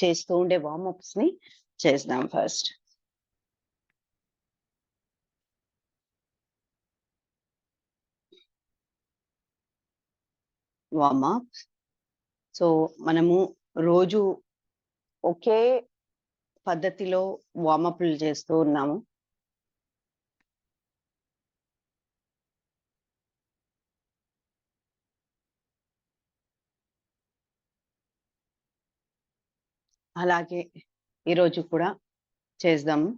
చేస్తూ ఉండే వార్మప్స్ ని చేద్దాం ఫస్ట్. వార్మప్. సో మనము రోజు ఒకే పద్ధతిలో వార్మప్లు చేస్తూ ఉన్నాము. అలాగే ఈరోజు కూడా చేద్దాము.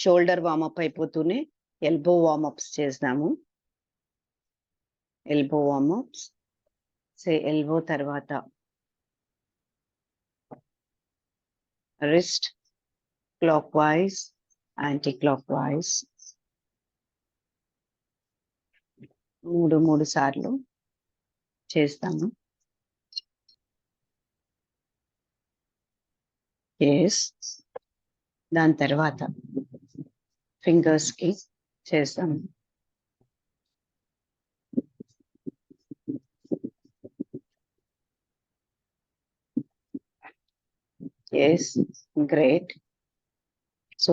షోల్డర్ వార్మప్ అయిపోతూనే ఎల్బో వార్మప్స్ చేద్దాము. Elbow warm-ups. ఎల్బో తర్వాత wrist, clock wise, anti clock wise 3 సార్లు చేస్తాము. దాని తర్వాత ఫింగర్స్ కి చేస్తాము. గ్రేట్. సో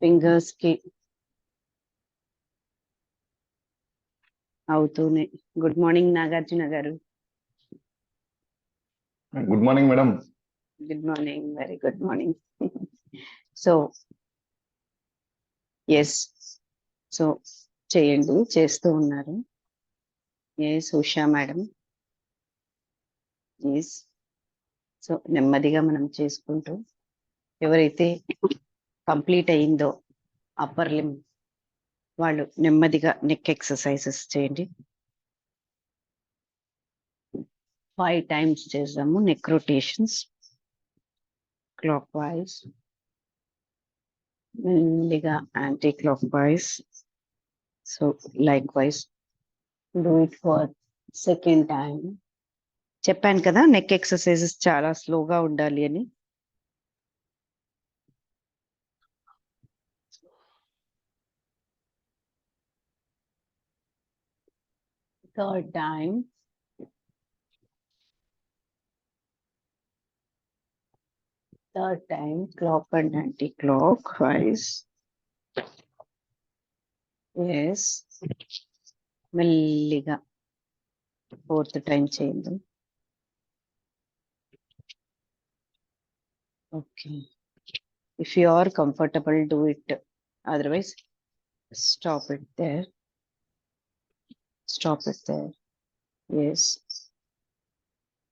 ఫింగర్స్ కి అవుతూనే. గుడ్ మార్నింగ్ నాగార్జున గారు. Good morning madam. Good morning, very good morning. So so చేయండి, చేస్తూ ఉన్నారు. ఉషా మేడం. సో నెమ్మదిగా మనం చేసుకుంటూ, ఎవరైతే కంప్లీట్ అయిందో అప్పర్ లిమ్ వాళ్ళు నెమ్మదిగా నెక్ ఎక్సర్సైజెస్ చేయండి. 5 times చేద్దాము. నెక్ రొటేషన్స్ క్లాక్ వైజ్, మెల్లిగా anti clock wise. So like wise do it for second time. చెప్పాను కదా నెక్ ఎక్సర్సైజెస్ చాలా స్లోగా ఉండాలి అని. Third time. Clock and anti clock wise. మెల్లిగా 4th టైం చేయండి. Okay, if you are comfortable, do it. Otherwise, stop it there.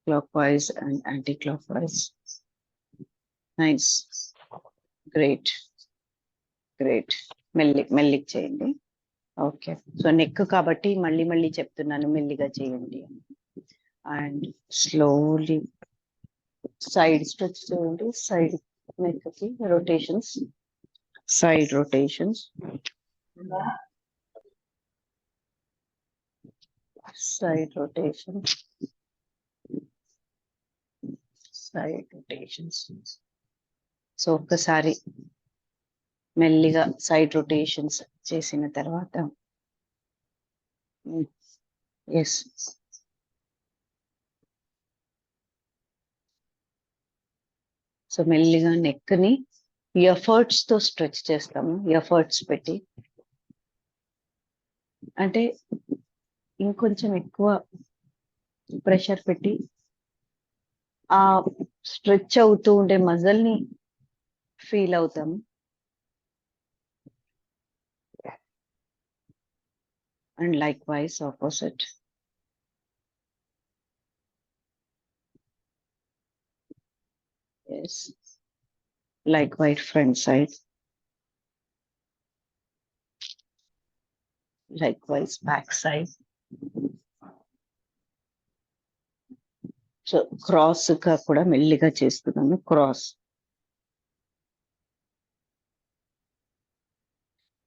Clockwise and anti-clockwise. Nice. Great. మెల్లి చేయండి. ఓకే, సో నెక్ కాబట్టి మళ్ళీ చెప్తున్నాను, మెల్లిగా చేయండి. అండ్ స్లోలీ సైడ్ స్ట్రెచ్ చేయండి. సైడ్ నెక్ కి రొటేషన్స్, సైడ్ రొటేషన్స్. సో ఒక్కసారి మెల్లిగా సైడ్ రొటేషన్స్ చేసిన తర్వాత సో మెల్లిగా నెక్ ని ఎఫర్ట్స్ తో స్ట్రెచ్ చేస్తాము. ఎఫర్ట్స్ పెట్టి అంటే ఇంకొంచెం ఎక్కువ ప్రెషర్ పెట్టి ఆ స్ట్రెచ్ అవుతూ ఉండే మజిల్ ని ఫీల్ అవుతాము. And like wise opposite. Likewise front side. Likewise back side. So cross గా కూడా మెల్లిగా చేస్తున్నాను. క్రాస్.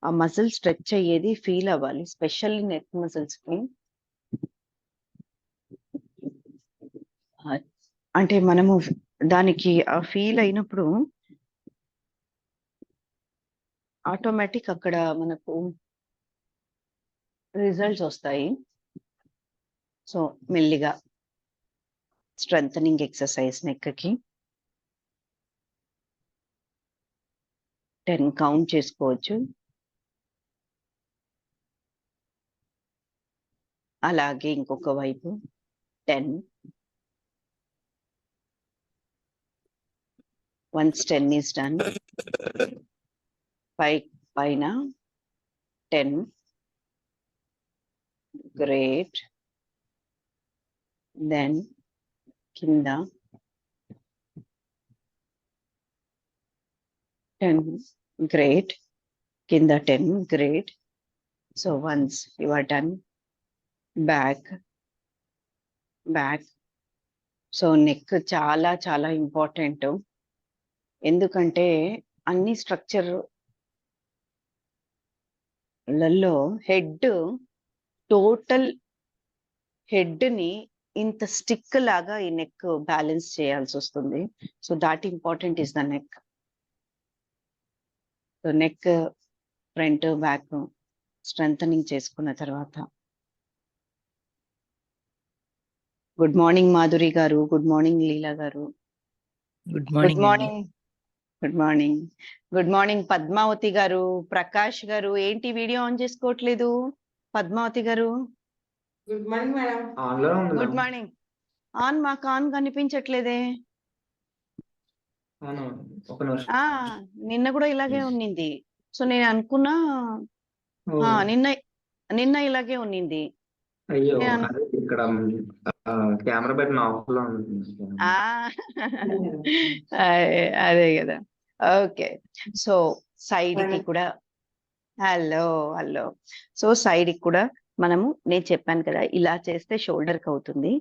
ఆ మజిల్ స్ట్రెచ్ అయ్యేది ఫీల్ అవ్వాలి, స్పెషల్లీ నెక్ మజిల్స్ కి. అంటే మనము దానికి ఆ ఫీల్ అయినప్పుడు ఆటోమేటిక్ అక్కడ మనకు రిజల్ట్స్ వస్తాయి. సో మెల్లిగా స్ట్రెంథనింగ్ ఎక్సర్సైజ్ నెక్కి 10 కౌంట్ చేసుకోవచ్చు. అలాగే ఇంకొక వైపు 10. Once 10 is done, పైన 10. Great. Then కింద 10. Great. కింద 10. Great. So once you are done, back. So neck చాలా చాలా ఇంపార్టెంట్. ఎందుకంటే అన్ని స్ట్రక్చర్లలో టోటల్ హెడ్ ని ఇంత స్టిక్ లాగా ఈ నెక్ బ్యాలెన్స్ చేయాల్సి వస్తుంది. So that important is the neck. So neck front back strengthening చేసుకున్న తర్వాత, గుడ్ మార్నింగ్ మాధురి గారు, good morning Leela garu, good good morning. Morning good morning Padmavathi garu, Prakash garu. ఏంటి వీడియో ఆన్ చేసుకోవట్లేదు Padmavathi garu? Good morning madam. Good morning. మాకు ఆన్ కనిపించట్లేదే. నిన్న కూడా ఇలాగే ఉన్నింది. సో నేను అనుకున్నా నిన్న ఇలాగే ఉన్నింది. అయ్యో, ఇక్కడ కెమెరా పెట్టిన ఆఫ్ లో అదే కదా. ఓకే. సో సైడ్ కి కూడా హలో. సో సైడ్ కి కూడా మనము, నేను చెప్పాను కదా, ఇలా చేస్తే షోల్డర్ కి అవుతుంది,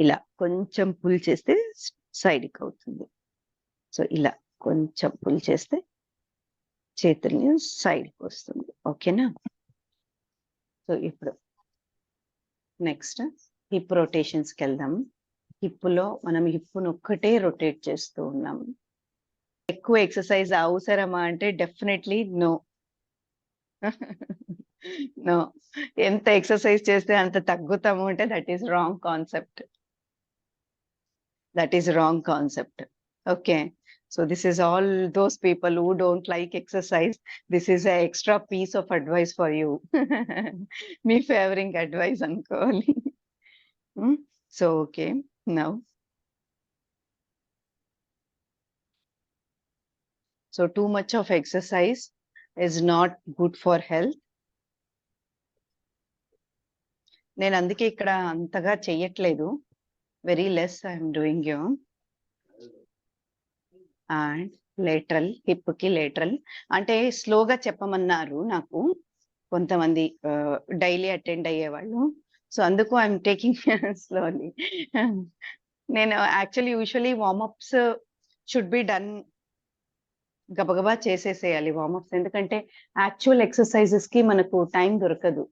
ఇలా కొంచెం పుల్ చేస్తే సైడ్ కి అవుతుంది. సో ఇలా కొంచెం పుల్ చేస్తే చేతుల్ని సైడ్ కి వస్తుంది. ఓకేనా? సో ఇప్పుడు నెక్స్ట్ హిప్ రొటేషన్స్ కి వెళ్దాం. హిప్ లో మనం హిప్ను ఒక్కటే రొటేట్ చేస్తూ ఉన్నాం. ఎక్కువ ఎక్సర్సైజ్ అవసరమా అంటే డెఫినెట్లీ నో. నో. ఎంత ఎక్సర్సైజ్ చేస్తే అంత తగ్గుతాము అంటే that is wrong concept. Okay. So this is all those people who don't like exercise. This is a extra piece of advice for you. మీ ఫేవరింగ్ అడ్వైస్ అనుకోవాలి. So okay, now so too much of exercise is not good for health. నేను అందుకే ఇక్కడ అంతగా చెయ్యట్లేదు. Very less I'm doing you. And lateral, hip కి lateral అంటే స్లోగా చెప్పమన్నారు నాకు కొంతమంది డైలీ అటెండ్ అయ్యేవాళ్ళు. సో అందుకు ఐఎమ్ టేకింగ్ స్లోలీ. నేను actually usually warmups should be done, గబగబా చేసేసేయాలి వార్మప్స్. ఎందుకంటే యాక్చువల్ ఎక్సర్సైజెస్ కి మనకు టైం దొరకదు.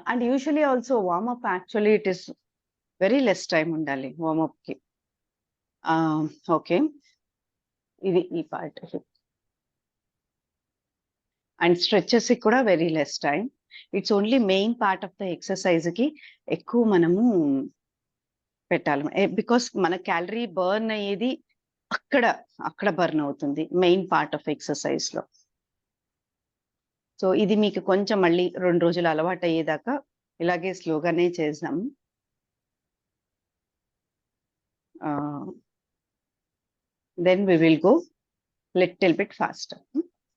And usually also warmup actually it is very less time ఉండాలి వార్మప్ కి. ఓకే, ఇది ఈ పార్ట్. అండ్ స్ట్రెచెస్ కి కూడా very less time. It's only main part of the exercise కి ఎక్కువ మనము పెట్టాలి. బికాస్ మన క్యాలరీ బర్న్ అయ్యేది అక్కడ బర్న్ అవుతుంది మెయిన్ పార్ట్ ఆఫ్ ఎక్సర్సైజ్ లో. సో ఇది మీకు కొంచెం మళ్ళీ 2 రోజులు అలవాటు అయ్యేదాకా ఇలాగే స్లోగానే చేద్దాం. Then we will go little bit faster.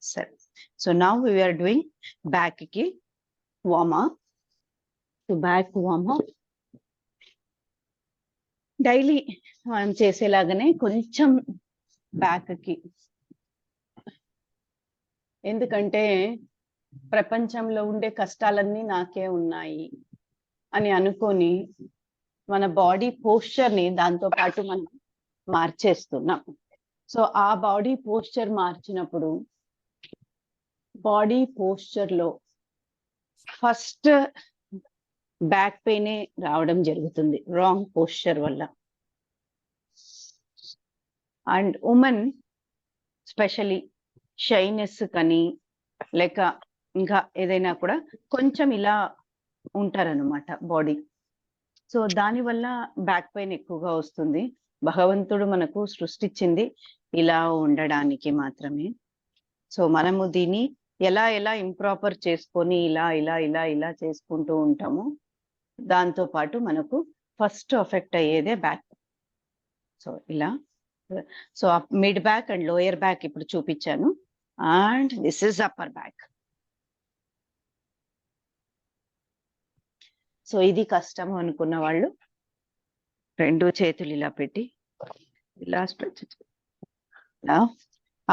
సరే. So now we are doing back కి warm up. So back warm up daily మనం చేసేలాగానే కొంచెం బ్యాక్ కి. ఎందుకంటే ప్రపంచంలో ఉండే కష్టాలన్నీ నాకే ఉన్నాయి అని అనుకొని మన బాడీ పోస్చర్ ని దాంతో పాటు మనం మార్చేస్తున్నాం. సో ఆ బాడీ పోస్చర్ మార్చినప్పుడు బాడీ పోస్చర్ లో ఫస్ట్ బ్యాక్ పెయిన్ రావడం జరుగుతుంది రాంగ్ పోస్చర్ వల్ల. అండ్ ఉమెన్ స్పెషలీ షైనెస్ కానీ లేక ఇంకా ఏదైనా కూడా కొంచెం ఇలా ఉంటారనమాట బాడీ. సో దానివల్ల బ్యాక్ పెయిన్ ఎక్కువగా వస్తుంది. భగవంతుడు మనకు సృష్టించింది ఇలా ఉండడానికి మాత్రమే. సో మనము దీన్ని ఎలా ఎలా ఇంప్రాపర్ చేసుకొని ఇలా చేసుకుంటూ ఉంటాము. దాంతో పాటు మనకు ఫస్ట్ ఎఫెక్ట్ అయ్యేదే బ్యాక్. సో ఇలా so mid back and lower back ఇప్పుడు చూపించాను. And this is upper back. So ఇది కష్టం అనుకున్న వాళ్ళు 2 చేతులు ఇలా పెట్టి ఇలా స్ట్రెచ్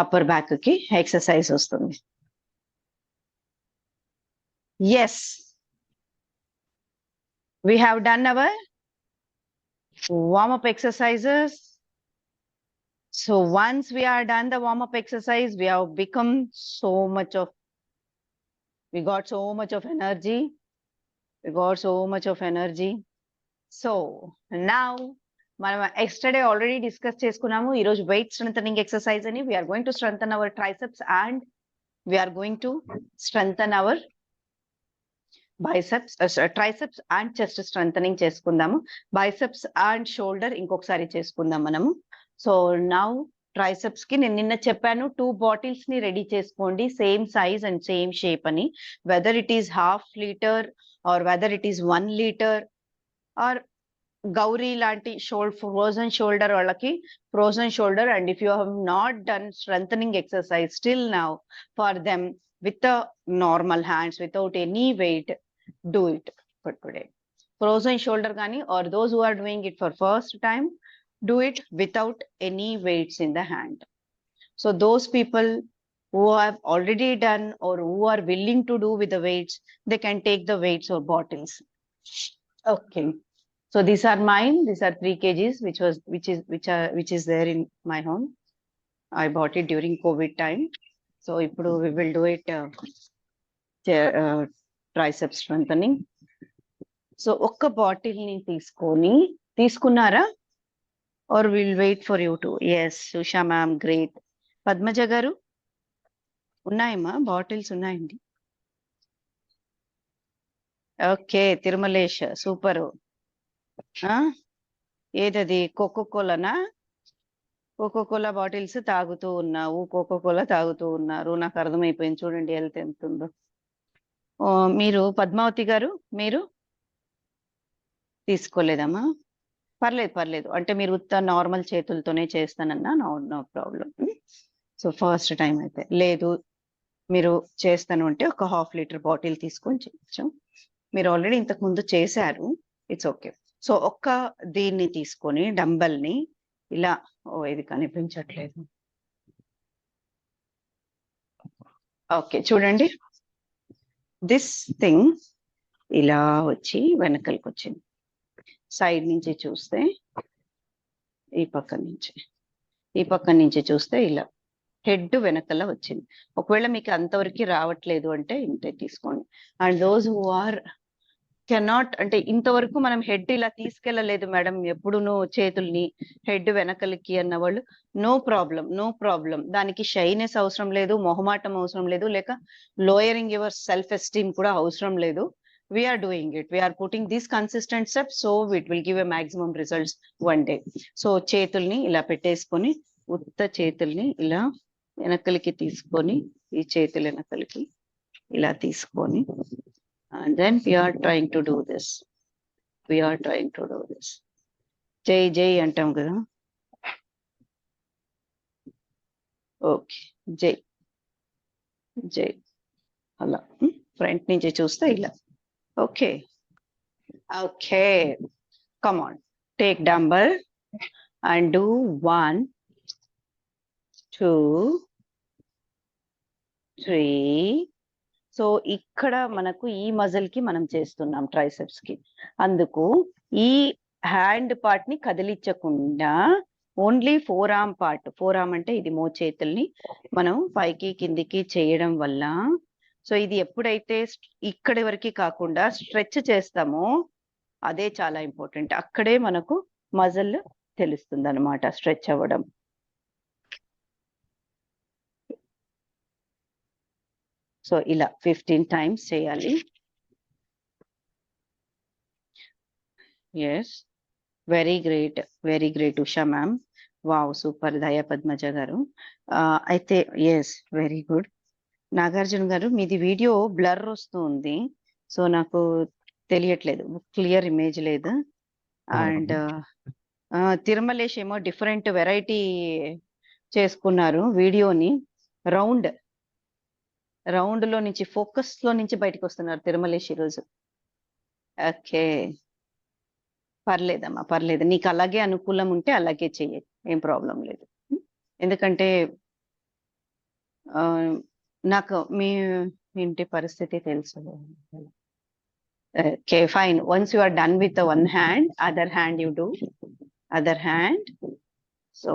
అప్పర్ బ్యాక్ కి ఎక్సర్సైజ్ వస్తుంది. Yes, we have done our warm-up exercises. So once we are done the warm-up exercise, we have become we got so much of energy. So now మనం yesterday already discuss చేసుకున్నాము. ఈ రోజు weight strengthening exercise అని. We are going to strengthen our triceps and we are going to strengthen our biceps, triceps and chest strengthening చేసుకుందాము. biceps and shoulder ఇంకొకసారి చేసుకుందాం మనము. So now triceps కి నేను నిన్న చెప్పాను 2 bottles ని రెడీ చేసుకోండి, same size and same shape అని. whether it is half liter or whether it is 1 liter or Gauri లాంటి frozen shoulder వాళ్ళకి frozen shoulder. And if you have not done strengthening exercise still now for them with the normal hands without any weight, do it for today. Frozen shoulder gani or those who are doing it for first time, do it without any weights in the hand. So those people who have already done or who are willing to do with the weights, they can take the weights or bottles. Okay. So these are mine. These are 3 kgs, which is there in my home. I bought it during COVID time. So ఇప్పుడు we will do it tricep strengthening. So ఒక్క bottle ని తీసుకున్నారా? or we'll wait for you to? Yes, Susha ma'am, great. Padmaja గారు ఉన్నాయమ్మా, bottles ఉన్నాయండి. Okay, Tirumalesh super. ఏదది కోకోకోలానా? Coca Cola bottles తాగుతూ ఉన్నావు, కోకోకోలా తాగుతూ ఉన్నారు, నాకు అర్థమైపోయింది. చూడండి హెల్త్ ఎంత ఉందో. మీరు పద్మావతి గారు మీరు తీసుకోలేదమ్మా? పర్లేదు. అంటే మీరు ఉత్త నార్మల్ చేతులతోనే చేస్తానన్నా no problem. So first time అయితే లేదు, మీరు చేస్తాను అంటే ఒక 1/2 లీటర్ బాటిల్ తీసుకొని చేయొచ్చు. మీరు ఆల్రెడీ ఇంతకు ముందు చేశారు, ఇట్స్ ఓకే. సో ఒక్క దీన్ని తీసుకొని డంబెల్ ని ఇలా, ఇది కనిపించట్లేదు. ఓకే చూడండి, దిస్ థింగ్ ఇలా వచ్చి వెనకలికి వచ్చింది. సైడ్ నుంచి చూస్తే ఈ పక్క నుంచి చూస్తే ఇలా హెడ్ వెనకల వచ్చింది. ఒకవేళ మీకు అంతవరకు రావట్లేదు అంటే ఇంతే తీసుకోండి. And those who are cannot, అంటే ఇంతవరకు మనం హెడ్ ఇలా తీసుకెళ్ళలేదు మేడం ఎప్పుడునూ చేతుల్ని హెడ్ వెనకలికి అన్న వాళ్ళు, నో ప్రాబ్లం. దానికి షైనెస్ అవసరం లేదు, మొహమాటం అవసరం లేదు, లేక లోయరింగ్ యువర్ సెల్ఫ్ ఎస్టీమ్ కూడా అవసరం లేదు. We are doing it. We are putting these consistent steps, so it will give a maximum results one day. So చేతుల్ని ఇలా పెట్టేసుకొని, ఉత్త చేతుల్ని ఇలా వెనకలికి తీసుకొని, ఈ చేతుల వెనకలికి ఇలా తీసుకొని, and then we are trying to do this. జై అంటాం కదా. ఓకే, జై అలా ఫ్రంట్ నుంచి చూస్తే ఇలా. Okay, come on, take dumbbell and do 1, 2, 3. So ఇక్కడ మనకు ఈ మజిల్ కి మనం చేస్తున్నాం ట్రైసెప్స్ కి, అందుకు ఈ హ్యాండ్ పార్ట్ ని కదిలించకుండా ఓన్లీ ఫోర్ ఆర్మ్ అంటే ఇది మోచేతుల్ని మనం పైకి కిందికి చేయడం వల్ల, సో ఇది ఎప్పుడైతే ఇక్కడి వరకు కాకుండా స్ట్రెచ్ చేస్తామో అదే చాలా ఇంపార్టెంట్. అక్కడే మనకు మజిల్ తెలుస్తుంది అనమాట స్ట్రెచ్ అవ్వడం. సో ఇలా 15 times చేయాలి. Yes, very great Usha ma'am. Wow, super Daya Padmaja గారు. అయితే ఎస్, వెరీ గుడ్. నాగార్జున గారు, మీది వీడియో బ్లర్ వస్తుంది, సో నాకు తెలియట్లేదు, క్లియర్ ఇమేజ్ లేదు. అండ్ తిరుమలేష్ ఏమో డిఫరెంట్ వెరైటీ చేసుకున్నారు వీడియోని. రౌండ్ లో నుంచి, ఫోకస్ లో నుంచి బయటకు వస్తున్నారు తిరుమలేష్ ఈరోజు. ఓకే, పర్లేదమ్మా, పర్లేదు. నీకు అలాగే అనుకూలం ఉంటే అలాగే చెయ్యి, ఏం ప్రాబ్లం లేదు. ఎందుకంటే నాకు మీ ఇంటి పరిస్థితి తెలుసు. Okay, fine. Once you are done with one hand, other hand you do, other hand. So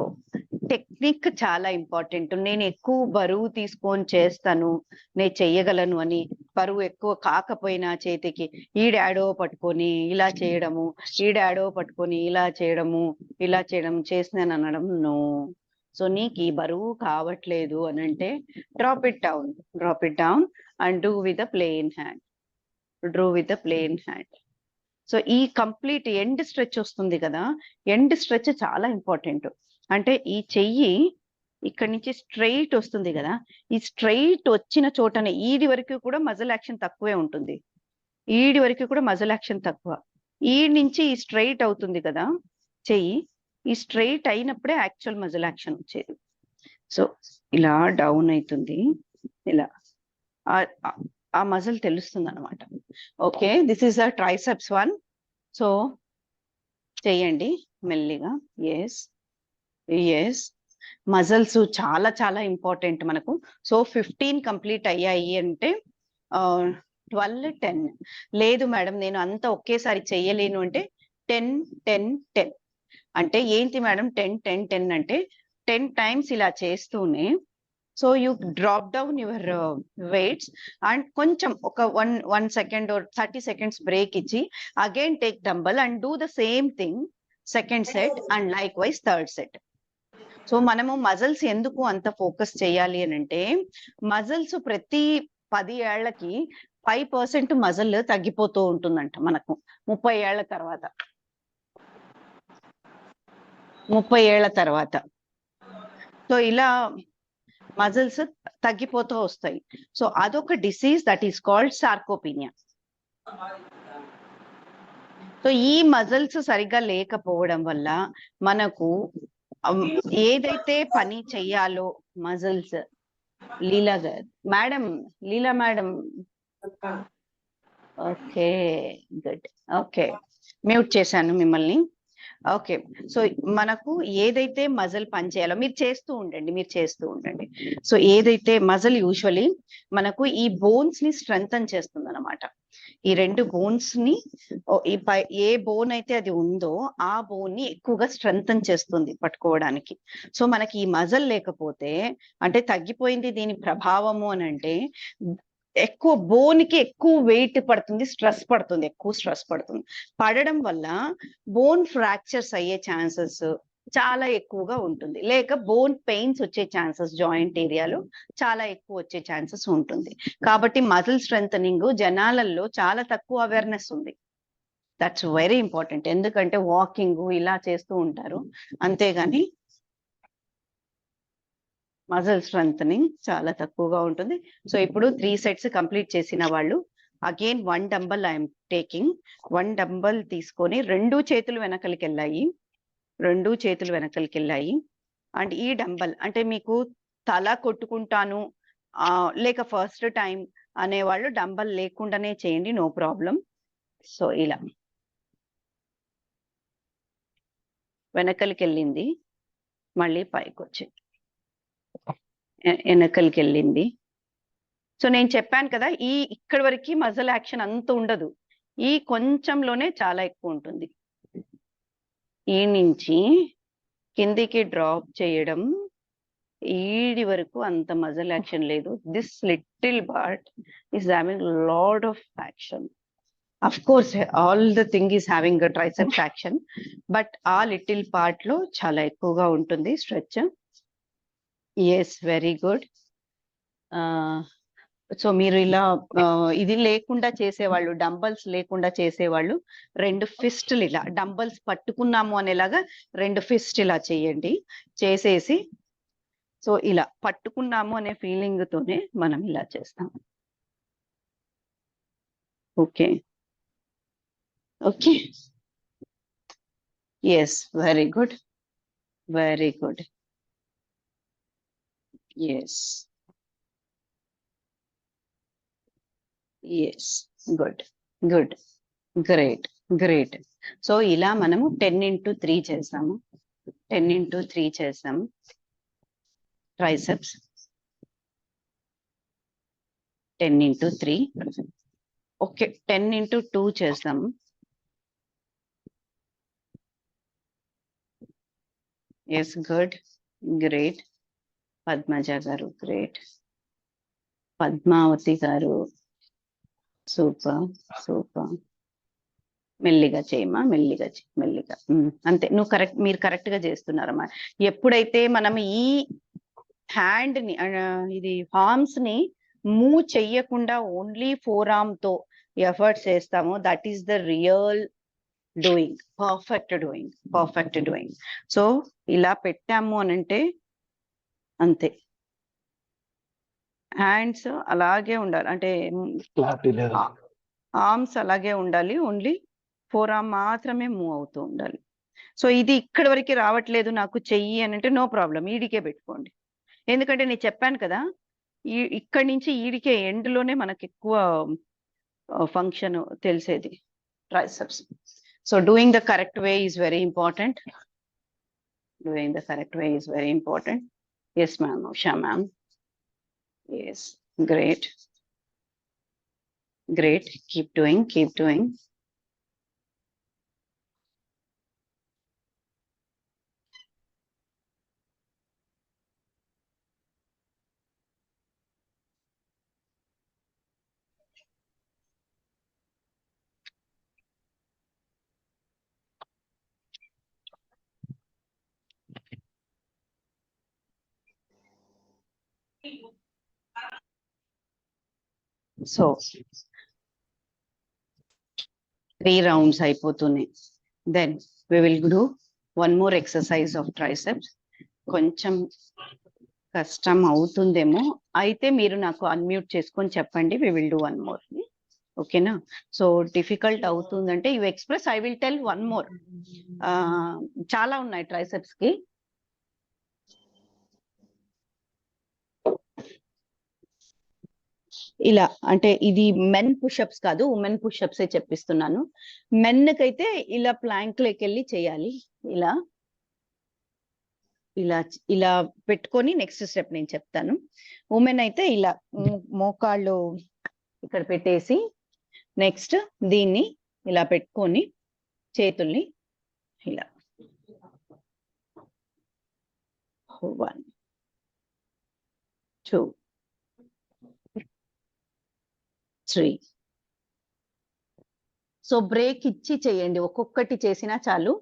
technique చాలా ఇంపార్టెంట్. నేను ఎక్కువ బరువు తీసుకొని చేస్తాను, నేను చెయ్యగలను అని, బరువు ఎక్కువ కాకపోయినా చేతికి ఈడాడో పట్టుకొని ఇలా చేయడము, ఈడాడో పట్టుకొని ఇలా చేయడం చేసినాను అనడం నో. సో నీకు ఈ బరువు కావట్లేదు అని అంటే drop it down and do with plain hand. So ఈ కంప్లీట్ ఎండ్ స్ట్రెచ్ వస్తుంది కదా, ఎండ్ స్ట్రెచ్ చాలా ఇంపార్టెంట్. అంటే ఈ చెయ్యి ఇక్కడి నుంచి స్ట్రైట్ వస్తుంది కదా, ఈ స్ట్రైట్ వచ్చిన చోటనే ఈడి వరకు కూడా మజిల్ యాక్షన్ తక్కువే ఉంటుంది. ఈడి నుంచి ఈ స్ట్రైట్ అవుతుంది కదా చెయ్యి, ఈ స్ట్రైట్ అయినప్పుడే యాక్చువల్ మజిల్ యాక్షన్ వచ్చేది. సో ఇలా డౌన్ అవుతుంది, ఇలా ఆ మజిల్ తెలుస్తుంది అనమాట. Okay, this is a triceps one. So చెయ్యండి మెల్లిగా. ఎస్, మజిల్స్ చాలా చాలా ఇంపార్టెంట్ మనకు. సో 15 కంప్లీట్ అయ్యాయి అంటే 12, 10. లేదు మేడం నేను అంతా ఒకేసారి చెయ్యలేను అంటే 10, 10, 10. అంటే ఏంటి మేడం 10, 10, 10 అంటే 10 times ఇలా చేస్తూనే, so you drop down your weights and కొంచెం ఒక 1 second or 30 seconds బ్రేక్ ఇచ్చి again take dumbbell and do the same thing second set and like wise third set. So మనము మజిల్స్ ఎందుకు అంత ఫోకస్ చేయాలి అని అంటే, మజిల్స్ ప్రతి 10 ఏళ్లకి 5% మజిల్ తగ్గిపోతూ ఉంటుందంట మనకు 30 ఏళ్ల తర్వాత. 30 ఏళ్ల తర్వాత సో ఇలా మజిల్స్ తగ్గిపోతూ వస్తాయి. సో అదొక disease, that is called sarcopenia. So ఈ మజిల్స్ సరిగ్గా లేకపోవడం వల్ల మనకు ఏదైతే పని చెయ్యాలో muscles. Leela madam, okay good. Okay, mute చేశాను మిమ్మల్ని. ఓకే, సో మనకు ఏదైతే మజిల్ పని చేయాలో మీరు చేస్తూ ఉండండి. సో ఏదైతే మజిల్ యూజువలీ మనకు ఈ బోన్స్ ని స్ట్రెంగ్తన్ చేస్తుంది అనమాట. ఈ 2 బోన్స్ ని, ఏ బోన్ అయితే అది ఉందో ఆ బోన్ ని ఎక్కువగా స్ట్రెంగ్తన్ చేస్తుంది పట్టుకోవడానికి. సో మనకి ఈ మజిల్ లేకపోతే, అంటే తగ్గిపోయింది దీని ప్రభావము అని అంటే, ఎక్కువ బోన్ కి ఎక్కువ వెయిట్ పడుతుంది, ఎక్కువ స్ట్రెస్ పడుతుంది. పడడం వల్ల బోన్ ఫ్రాక్చర్స్ అయ్యే ఛాన్సెస్ చాలా ఎక్కువగా ఉంటుంది, లేక బోన్ పెయిన్స్ వచ్చే ఛాన్సెస్ జాయింట్ ఏరియాలో చాలా ఎక్కువ వచ్చే ఛాన్సెస్ ఉంటుంది. కాబట్టి మజిల్ స్ట్రెంథనింగ్ జనాలలో చాలా తక్కువ అవేర్నెస్ ఉంది. That's very important. ఎందుకంటే వాకింగ్ ఇలా చేస్తూ ఉంటారు, అంతేగాని మజిల్ స్ట్రెంథనింగ్ చాలా తక్కువగా ఉంటుంది. సో ఇప్పుడు 3 sets కంప్లీట్ చేసిన వాళ్ళు again 1 dumbbell I'm taking. 1 dumbbell తీసుకొని 2 చేతులు వెనకలికి వెళ్ళాయి. అండ్ ఈ డంబల్ అంటే మీకు తల కొట్టుకుంటాను లేక ఫస్ట్ టైం అనేవాళ్ళు డంబల్ లేకుండానే చేయండి, నో ప్రాబ్లం. సో ఇలా వెనకలికి వెళ్ళింది, మళ్ళీ పైకి వచ్చింది, వెనకలికి వెళ్ళింది. సో నేను చెప్పాను కదా, ఇక్కడి వరకు మజిల్ యాక్షన్ అంత ఉండదు, ఈ కొంచెంలోనే చాలా ఎక్కువ ఉంటుంది. ఈ నుంచి కిందికి డ్రాప్ చేయడం, ఈడి వరకు అంత మజిల్ యాక్షన్ లేదు. This little part is having lot of action. Of course, all the thing is having a triceps action, but ఆ లిటిల్ పార్ట్ లో చాలా ఎక్కువగా ఉంటుంది stretch. Yes, very good. So మీరు ఇలా ఇది లేకుండా చేసేవాళ్ళు, డంబల్స్ లేకుండా చేసేవాళ్ళు 2 ఫిస్టులు ఇలా డంబల్స్ పట్టుకున్నాము అనేలాగా 2 ఫిస్ట్ ఇలా చేయండి. చేసేసి సో ఇలా పట్టుకున్నాము అనే ఫీలింగ్ తోనే మనం ఇలా చేస్తాం. Okay okay yes very good very good yes yes good good great great. So ఇలా మనము 10 into 3 చేస్తాము. 10 into 3 చేస్తాము ట్రైసెప్స్. 10 into 3 ఓకే 10 into 2 చేస్తాము. Yes good great. పద్మజ గారు గ్రేట్. పద్మావతి గారు సూపర్ సూపర్. మెల్లిగా చేయమా, మెల్లిగా మెల్లిగా అంతే. నువ్వు కరెక్ట్, మీరు కరెక్ట్ గా చేస్తున్నారమ్మా. ఎప్పుడైతే మనం ఈ హ్యాండ్ ని ఇది హార్మ్స్ ని మూవ్ చెయ్యకుండా ఓన్లీ ఫోర్ ఆర్మ్ తో ఎఫర్ట్స్ చేస్తామో that is the real doing, perfect doing, perfect doing. So ఇలా పెట్టాము అనంటే అంతే. హ్యాండ్స్ అలాగే ఉండాలి, అంటే ఆర్మ్స్ అలాగే ఉండాలి, ఓన్లీ ఫోర్ ఆర్మ్ మాత్రమే మూవ్ అవుతూ ఉండాలి. సో ఇది ఇక్కడి వరకు రావట్లేదు నాకు చెయ్యి అని అంటే నో ప్రాబ్లం, ఈడికే పెట్టుకోండి. ఎందుకంటే నేను చెప్పాను కదా, ఇక్కడి నుంచి ఈడికే ఎండ్ లోనే మనకి ఎక్కువ ఫంక్షన్ తెలిసేది triceps. So doing the correct way is very important. Doing the correct way is very important. Yes ma'am, Usha ma'am. Yes great great. Keep doing, keep doing. So 3 rounds అయిపోతున్నాయి. Then we will do one more exercise of triceps. కొంచెం కష్టం అవుతుందేమో, అయితే మీరు నాకు unmute చేసుకొని చెప్పండి. we will do one more. ఓకేనా? సో డిఫికల్ట్ అవుతుందంటే you express, I will tell one more. చాలా ఉన్నాయి ట్రైసెప్స్ కి. ఇలా అంటే ఇది మెన్ పుషప్స్ కాదు, ఉమెన్ పుషప్సే చెప్పిస్తున్నాను. మెన్ కైతే ఇలా ప్లాంక్ లోకి వెళ్ళి చేయాలి. ఇలా ఇలా ఇలా పెట్టుకొని నెక్స్ట్ స్టెప్ నేను చెప్తాను. ఉమెన్ అయితే ఇలా మోకాళ్ళు ఇక్కడ పెట్టేసి నెక్స్ట్ దీన్ని ఇలా పెట్టుకొని చేతుల్ని ఇలా 1 2 3. సో బ్రేక్ ఇచ్చి చేయండి, ఒక్కొక్కటి చేసినా చాలు.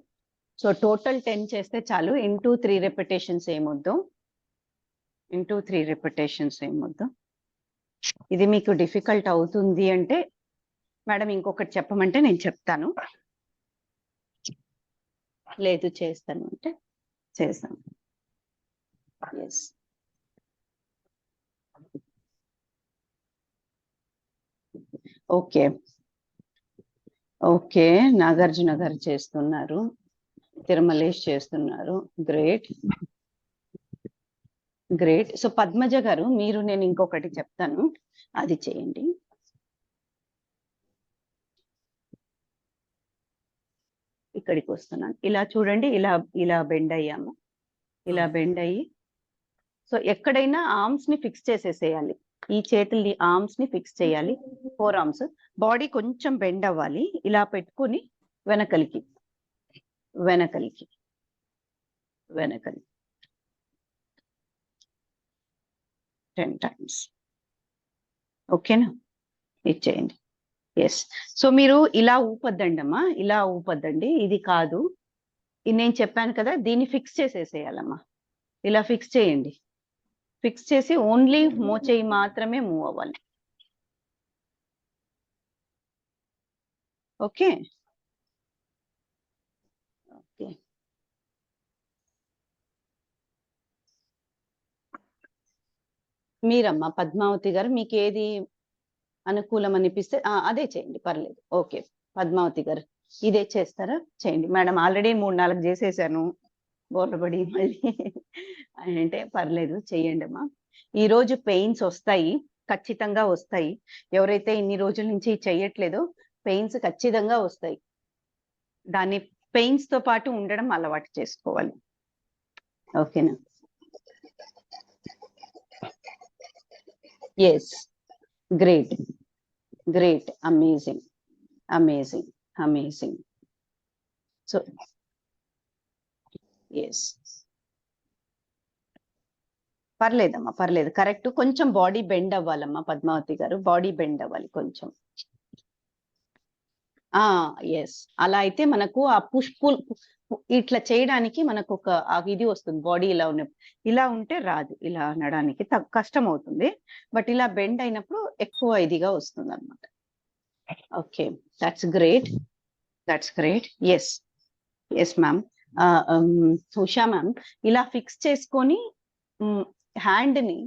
సో టోటల్ 10 చేస్తే చాలు. ఇంటూ 3 repetitions ఏమొద్దు, ఇంటూ 3 repetitions ఏమొద్దు. ఇది మీకు డిఫికల్ట్ అవుతుంది అంటే మేడం ఇంకొకటి చెప్పమంటే నేను చెప్తాను, లేదు చేస్తాను అంటే చేస్తాను. Yes okay okay. నాగార్జున గారు చేస్తున్నారు, తిరుమలేష్ చేస్తున్నారు. Great great. సో పద్మజ గారు మీరు, నేను ఇంకొకటి చెప్తాను అది చేయండి. ఇక్కడికి వస్తున్నాను, ఇలా చూడండి. ఇలా ఇలా బెండ్ అయ్యాము, ఇలా బెండ్ అయ్యి సో ఎక్కడైనా ఆర్మ్స్ ని ఫిక్స్ చేసేసేయాలి. ఈ చేతుల్ని ఆర్మ్స్ ని ఫిక్స్ చేయాలి, 4 ఆర్మ్స్. బాడీ కొంచెం బెండ్ అవ్వాలి. ఇలా పెట్టుకుని వెనకలికి వెనకలికి వెనకలికి 10 times. ఓకేనా? ఇచ్చేయండి. ఎస్. సో మీరు ఇలా ఊపొద్దండి అమ్మా, ఇలా ఊపొద్దండి. ఇది కాదు, ఇది నేను చెప్పాను కదా, దీన్ని ఫిక్స్ చేసేసేయాలమ్మా. ఇలా ఫిక్స్ చేయండి. ఫిక్స్ చేసి ఓన్లీ మోచేయి మాత్రమే మూవ్ అవ్వాలి. ఓకే ఓకే మీరమ్మా పద్మావతి గారు మీకు ఏది అనుకూలం అనిపిస్తే అదే చేయండి, పర్లేదు. ఓకే పద్మావతి గారు ఇదే చేస్తారా? చేయండి మేడం. ఆల్రెడీ 3-4 చేసేసాను, బోర్లబడి మళ్ళీ అంటే పర్లేదు, చెయ్యండి అమ్మా. ఈ రోజు పెయిన్స్ వస్తాయి, ఖచ్చితంగా వస్తాయి. ఎవరైతే ఇన్ని రోజుల నుంచి చెయ్యట్లేదో పెయిన్స్ ఖచ్చితంగా వస్తాయి. దాన్ని పెయిన్స్ తో పాటు ఉండడం అలవాటు చేసుకోవాలి. ఓకేనా? Yes, great great, amazing amazing amazing. So yes, పర్లేదమ్మా పర్లేదు, కరెక్ట్. కొంచెం బాడీ బెండ్ అవ్వాలమ్మా పద్మావతి గారు, బాడీ బెండ్ అవ్వాలి కొంచెం. ఎస్, అలా అయితే మనకు ఆ పుష్ పుల్ ఇట్లా చేయడానికి మనకు ఒక ఇది వస్తుంది. బాడీ ఇలా ఉన్న, ఇలా ఉంటే రాదు, ఇలా అనడానికి కష్టం అవుతుంది. బట్ ఇలా బెండ్ అయినప్పుడు ఎక్కువ ఇదిగా వస్తుంది అనమాట. Okay, that's great, that's great. Yes yes ma'am. Usha ma'am, ఇలా ఫిక్స్ చేసుకొని హ్యాండ్ ని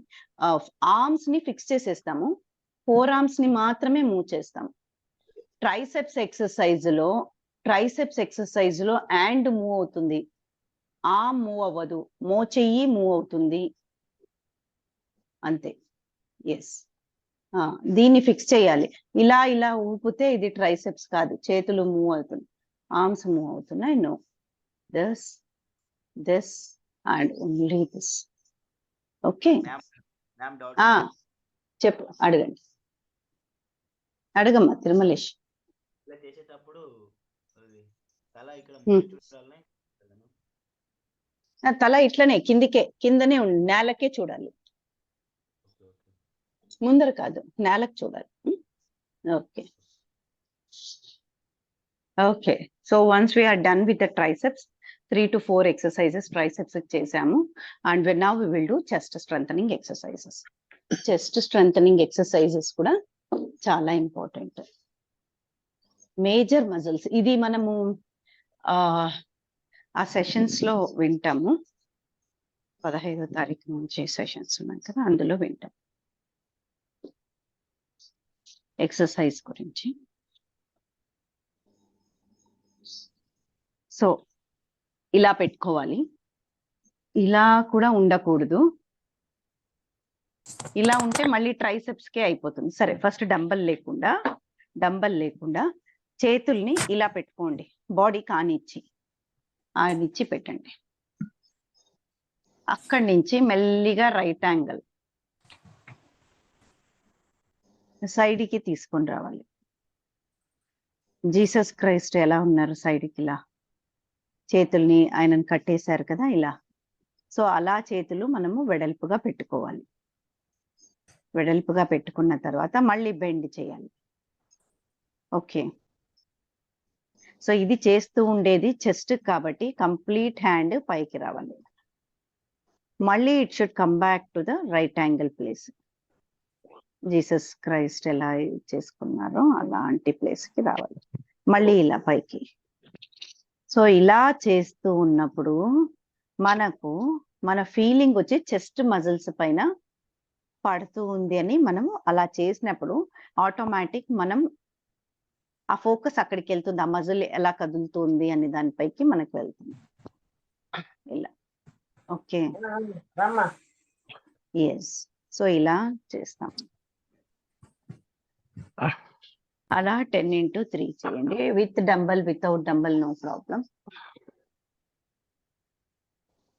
ఆర్మ్స్ ని ఫిక్స్ చేసేస్తాము, 4 ఆర్మ్స్ ని మాత్రమే మూవ్ చేస్తాము. ట్రైసెప్స్ ఎక్సర్సైజ్ లో హ్యాండ్ మూవ్ అవుతుంది, ఆర్మ్ మూవ్ అవ్వదు, చెయ్యి మూవ్ అవుతుంది అంతే. ఎస్, దీన్ని ఫిక్స్ చేయాలి. ఇలా ఇలా ఊపితే ఇది ట్రైసెప్స్ కాదు, చేతులు మూవ్ అవుతుంది, ఆర్మ్స్ మూవ్ అవుతున్నాయి. No, this this and only this. Okay, చెప్పు, అడగండి, అడగమ్మా తిరుమలేష్. చేసేటప్పుడు తల ఇట్లనే కిందనే నేలకే చూడాలి, ముందర కాదు, నేలకు చూడాలి. Okay okay. So once we're done with the triceps, 3 to 4 exercises triceps చేసాము. And now we will do chest strengthening exercises. Chest strengthening exercises కూడా చాలా ఇంపార్టెంట్. మేజర్ మజిల్స్, ఇది మనము ఆ సెషన్స్ లో వింటాము. 15వ తారీఖు నుంచి సెషన్స్ ఉన్నాయి కదా, అందులో వింటాం ఎక్సర్సైజ్ గురించి. సో ఇలా పెట్టుకోవాలి, ఇలా కూడా ఉండకూడదు. ఇలా ఉంటే మళ్ళీ ట్రైసెప్స్ కే అయిపోతుంది. సరే, ఫస్ట్ డంబల్ లేకుండా చేతుల్ని ఇలా పెట్టుకోండి, బాడీ ఆనిచ్చి పెట్టండి. అక్కడి నుంచి మెల్లిగా రైట్ యాంగిల్ సైడ్కి తీసుకొని రావాలి. జీసస్ క్రైస్ట్ ఎలా ఉన్నారు, సైడ్కి ఇలా చేతుల్ని ఆయనను కట్టేశారు కదా ఇలా. సో అలా చేతులు మనము వెడల్పుగా పెట్టుకోవాలి. వెడల్పుగా పెట్టుకున్న తర్వాత మళ్ళీ బెండ్ చేయాలి. ఓకే, సో ఇది చేస్తూ ఉండేది చెస్ట్ కాబట్టి కంప్లీట్ హ్యాండ్ పైకి రావాలి. మళ్ళీ it should come back to the right angle place. Jesus Christ ఎలా చేసుకున్నారో అలాంటి ప్లేస్కి రావాలి, మళ్ళీ ఇలా పైకి. సో ఇలా చేస్తూ ఉన్నప్పుడు మనకు మన ఫీలింగ్ వచ్చి చెస్ట్ మజిల్స్ పైన పడుతూ ఉంది అని మనము అలా చేసినప్పుడు ఆటోమేటిక్ మనం ఆ ఫోకస్ అక్కడికి వెళ్తుంది, ఆ మజిల్ ఎలా కదులుతుంది అనే దానిపైకి మనకు వెళ్తుంది ఇలా. Okay, yes. సో ఇలా చేస్తాం. అలా 10 into 3 చేయండి, with dumbbell without dumbbell no problem.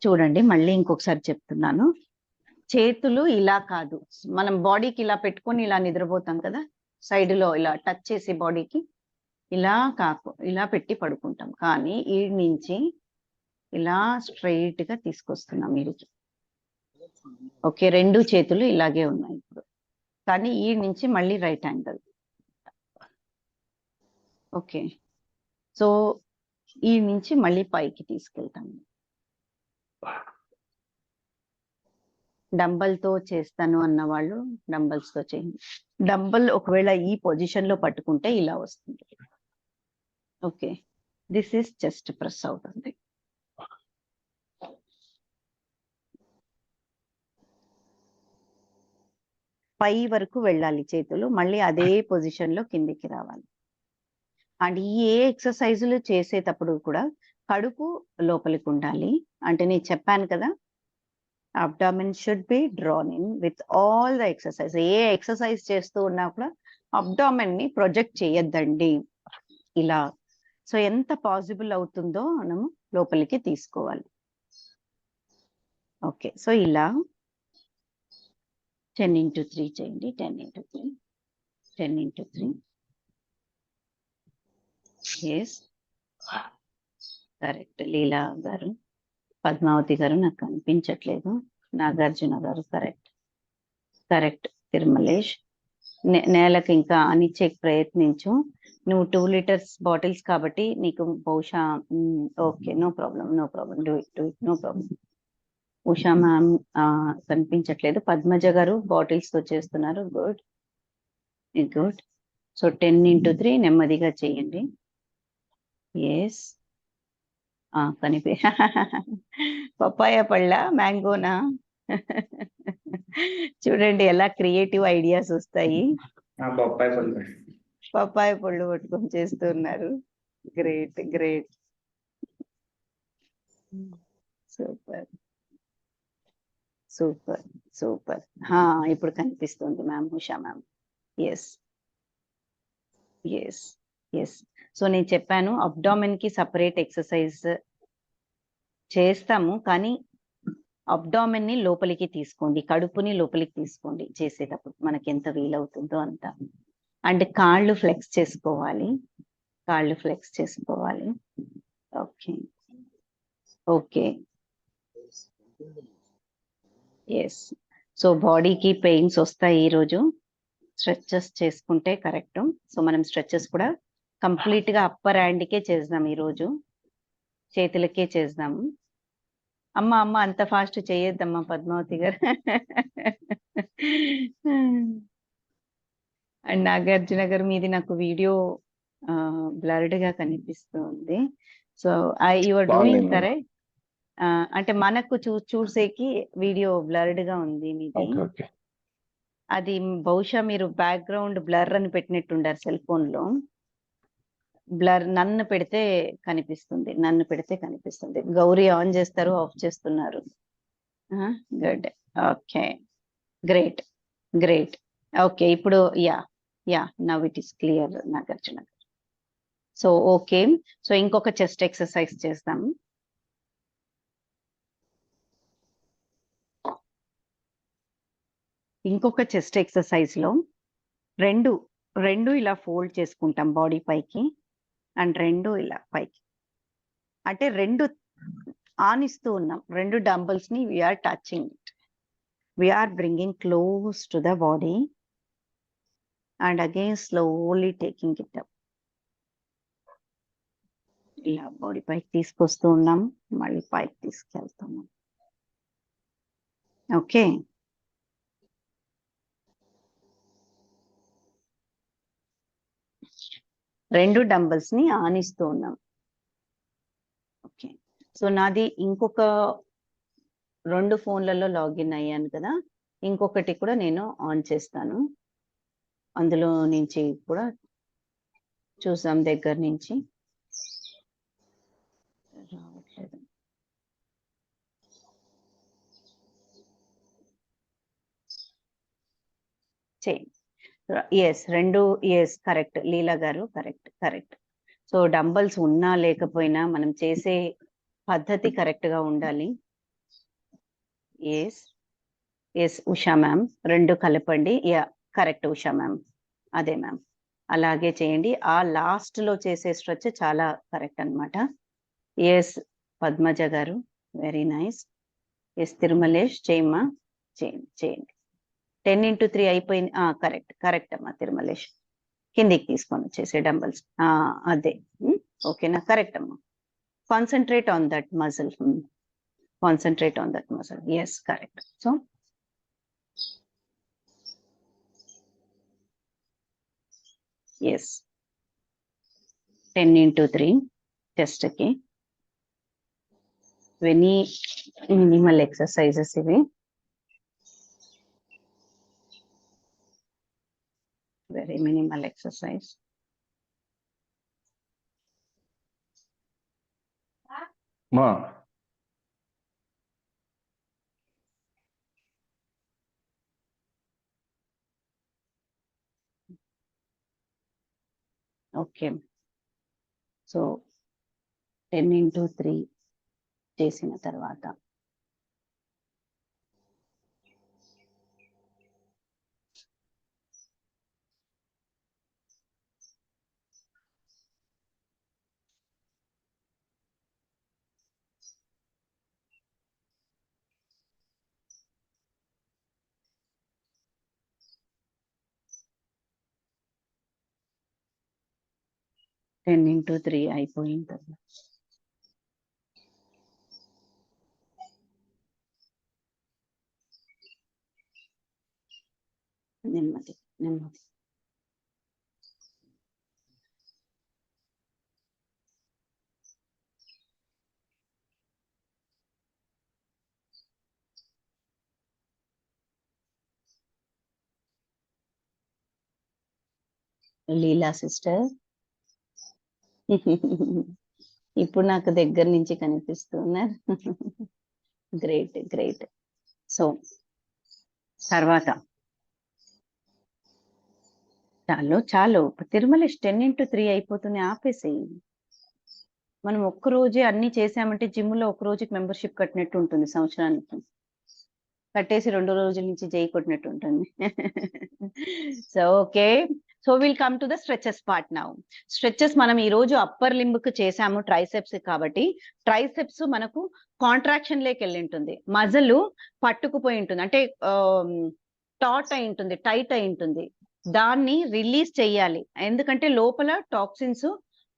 చూడండి, మళ్ళీ ఇంకొకసారి చెప్తున్నాను. చేతులు ఇలా కాదు, మనం బాడీకి ఇలా పెట్టుకొని ఇలా నిద్రపోతాం కదా, సైడ్ లో ఇలా టచ్ చేసి బాడీకి ఇలా పెట్టి పడుకుంటాం. కానీ ఈ నుంచి ఇలా స్ట్రైట్ గా తీసుకొస్తున్నాం వీడికి. ఓకే, 2 చేతులు ఇలాగే ఉన్నాయి ఇప్పుడు, కానీ ఈ నుంచి మళ్ళీ రైట్ యాంగిల్. ఓకే, సో ఈ నుంచి మళ్ళీ పైకి తీసుకెళ్తాము. డంబల్ తో చేస్తాను అన్న వాళ్ళు డంబల్స్ తో చేయండి. డంబల్ ఒకవేళ ఈ పొజిషన్ లో పట్టుకుంటే ఇలా వస్తుంది, okay, this is chest press అవుతుంది. పై వరకు వెళ్ళాలి చేతులు, మళ్ళీ అదే పొజిషన్ లో కిందికి రావాలి. అండ్ ఏ ఎక్సర్సైజులు చేసేటప్పుడు కూడా కడుపు లోపలికి ఉండాలి. అంటే నేను చెప్పాను కదా, abdomen should be drawn in with all the exercise. A exercise చేస్తూ ఉన్నా కూడా అబ్డామిన్ ని ప్రొజెక్ట్ చేయొద్దండి ఇలా. సో ఎంత పాసిబుల్ అవుతుందో మనము లోపలికి తీసుకోవాలి. ఓకే, సో ఇలా 10 into 3 చేయండి. 10 into 3, 10 into 3. Yes, correct. Leela garu, Padmavathi గారు నాకు కనిపించట్లేదు. నాగార్జున గారు కరెక్ట్, కరెక్ట్. తిరుమలేష్, నేలకు ఇంకా అనిచ్చే ప్రయత్నించు. నువ్వు 2 liters బాటిల్స్ కాబట్టి నీకు బహుశా okay, no problem, no problem, do it, do it, no problem. Usha ma'am కనిపించట్లేదు. పద్మజ గారు బాటిల్స్ తో చేస్తున్నారు. Good, good. సో 10 into 3 నెమ్మదిగా చేయండి. ఎస్, పప్పాయ పళ్ళ, మ్యాంగోనా? చూడండి ఎలా క్రియేటివ్ ఐడియాస్ వస్తాయి. బొప్పాయి పళ్ళు. పప్పాయ పళ్ళు పట్టుకొని చేస్తున్నారు. Great, great, super, super, super. ఇప్పుడు కనిపిస్తుంది ma'am, Usha ma'am. Yes, yes, yes. So నేను చెప్పాను అబ్డామిన్ కి సపరేట్ ఎక్సర్సైజ్ చేస్తాము, కానీ అబ్డామిన్ ని లోపలికి తీసుకోండి, కడుపుని లోపలికి తీసుకోండి చేసేటప్పుడు, మనకి ఎంత వీలవుతుందో అంత. అండ్ కాళ్ళు ఫ్లెక్స్ చేసుకోవాలి, కాళ్ళు ఫ్లెక్స్ చేసుకోవాలి. Okay, okay, yes. సో బాడీకి పెయిన్స్ వస్తాయి ఈరోజు, స్ట్రెచెస్ చేసుకుంటే కరెక్ట్. సో మనం స్ట్రెచెస్ కూడా కంప్లీట్ గా అప్పర్ హ్యాండ్కే చేద్దాం ఈరోజు, చేతులకే చేద్దాము. అమ్మ అంత ఫాస్ట్ చేయొద్దమ్మా పద్మావతి గారు. అండ్ నాగార్జున గారు, మీది నాకు వీడియో బ్లర్డ్ గా కనిపిస్తుంది. So you are doing correct. అంటే మనకు చూసేకి వీడియో బ్లర్డ్ గా ఉంది మీది. అది బహుశా మీరు బ్యాక్గ్రౌండ్ బ్లర్ అని పెట్టినట్టుండారు సెల్ ఫోన్ లో. బ్లర్ నన్ను పెడితే కనిపిస్తుంది, నన్ను పెడితే కనిపిస్తుంది. గౌరీ ఆన్ చేస్తారు, ఆఫ్ చేస్తున్నారు. Good, okay, great, great. Okay, ఇప్పుడు now it is clear Nagarjuna. So okay, so ఇంకొక చెస్ట్ ఎక్సర్సైజ్ చేస్తాం. ఇంకొక చెస్ట్ ఎక్సర్సైజ్ లో రెండు ఇలా ఫోల్డ్ చేసుకుంటాం బాడీ పైకి, అండ్ రెండు ఇలా పైకి. అంటే రెండు ఆనిస్తూ ఉన్నాం, రెండు డంబుల్స్ ని we're touching it, we're bringing close to the body and again slowly taking it up. ఇలా బాడీ పైకి తీసుకొస్తూ ఉన్నాం, మళ్ళీ పైకి తీసుకెళ్తున్నాం. ఓకే, రెండు డంబుల్స్ ని ఆనిస్తూ ఉన్నాం. ఓకే, సో నాది ఇంకొక 2 ఫోన్లలో లాగిన్ అయ్యాను కదా, ఇంకొకటి కూడా నేను ఆన్ చేస్తాను, అందులో నుంచి కూడా చూసాం. దగ్గర నుంచి రావట్లేదు. ఎస్, రెండు, yes, correct Leela garu, correct, correct. So dumbbells ఉన్నా లేకపోయినా మనం చేసే పద్ధతి కరెక్ట్ గా ఉండాలి. ఎస్, ఎస్ ఉషా మ్యామ్, రెండు కలపండి. కరెక్ట్ ఉషా మ్యామ్, అదే మ్యామ్, అలాగే చేయండి. ఆ లాస్ట్ లో చేసే స్ట్రెచ్ చాలా కరెక్ట్ అన్నమాట. Yes Padmaja garu, very nice. Yes Tirumalesh, చేయమ్మా, చేయండి, చేయండి. 10 into 3 అయిపోయింది. కరెక్ట్, కరెక్ట్ అమ్మా తిరుమలేష్. కిందికి తీసుకొని వచ్చేసే డంబల్స్, అదే. ఓకేనా, కరెక్ట్ అమ్మా. Concentrate on that muscle, concentrate on that muscle. Yes, correct. So yes, 10 into 3 chest కి. వెరీ మినిమల్ ఎక్సర్సైజెస్ ఇవి. Very minimal exercise. మా ఓకే. సో 10 into 3 చేసిన తర్వాత టెన్ ఇంటూ 3 అయిపోయిన తర్వాత నెమ్మది నెమ్మది. లీలా సిస్టర్ ఇప్పుడు నాకు దగ్గర నుంచి కనిపిస్తున్నారు. Great great. సో తర్వాత చాలు చాలు, తిరుమలేష్ 10 into 3 అయిపోతుంది, ఆపేసేయి. మనం ఒక్క రోజే అన్ని చేసామంటే జిమ్ లో ఒక రోజుకి మెంబర్షిప్ కట్టినట్టు ఉంటుంది, సంవత్సరానికి కట్టేసి 2 రోజుల నుంచి చేయి కొట్టినట్టు ఉంటుంది. So okay, so will come to the stretches part now. Stretches మనం ఈ రోజు అప్పర్ లింబ్ కి చేసాము, ట్రైసెప్స్ కాబట్టి ట్రైసెప్స్ మనకు కాంట్రాక్షన్ లేకి వెళ్ళి ఉంటుంది, మజలు పట్టుకుపోయి ఉంటుంది, అంటే టాట్ అయి ఉంటుంది, టైట్ అయి ఉంటుంది. దాన్ని రిలీజ్ చెయ్యాలి, ఎందుకంటే లోపల టాక్సిన్స్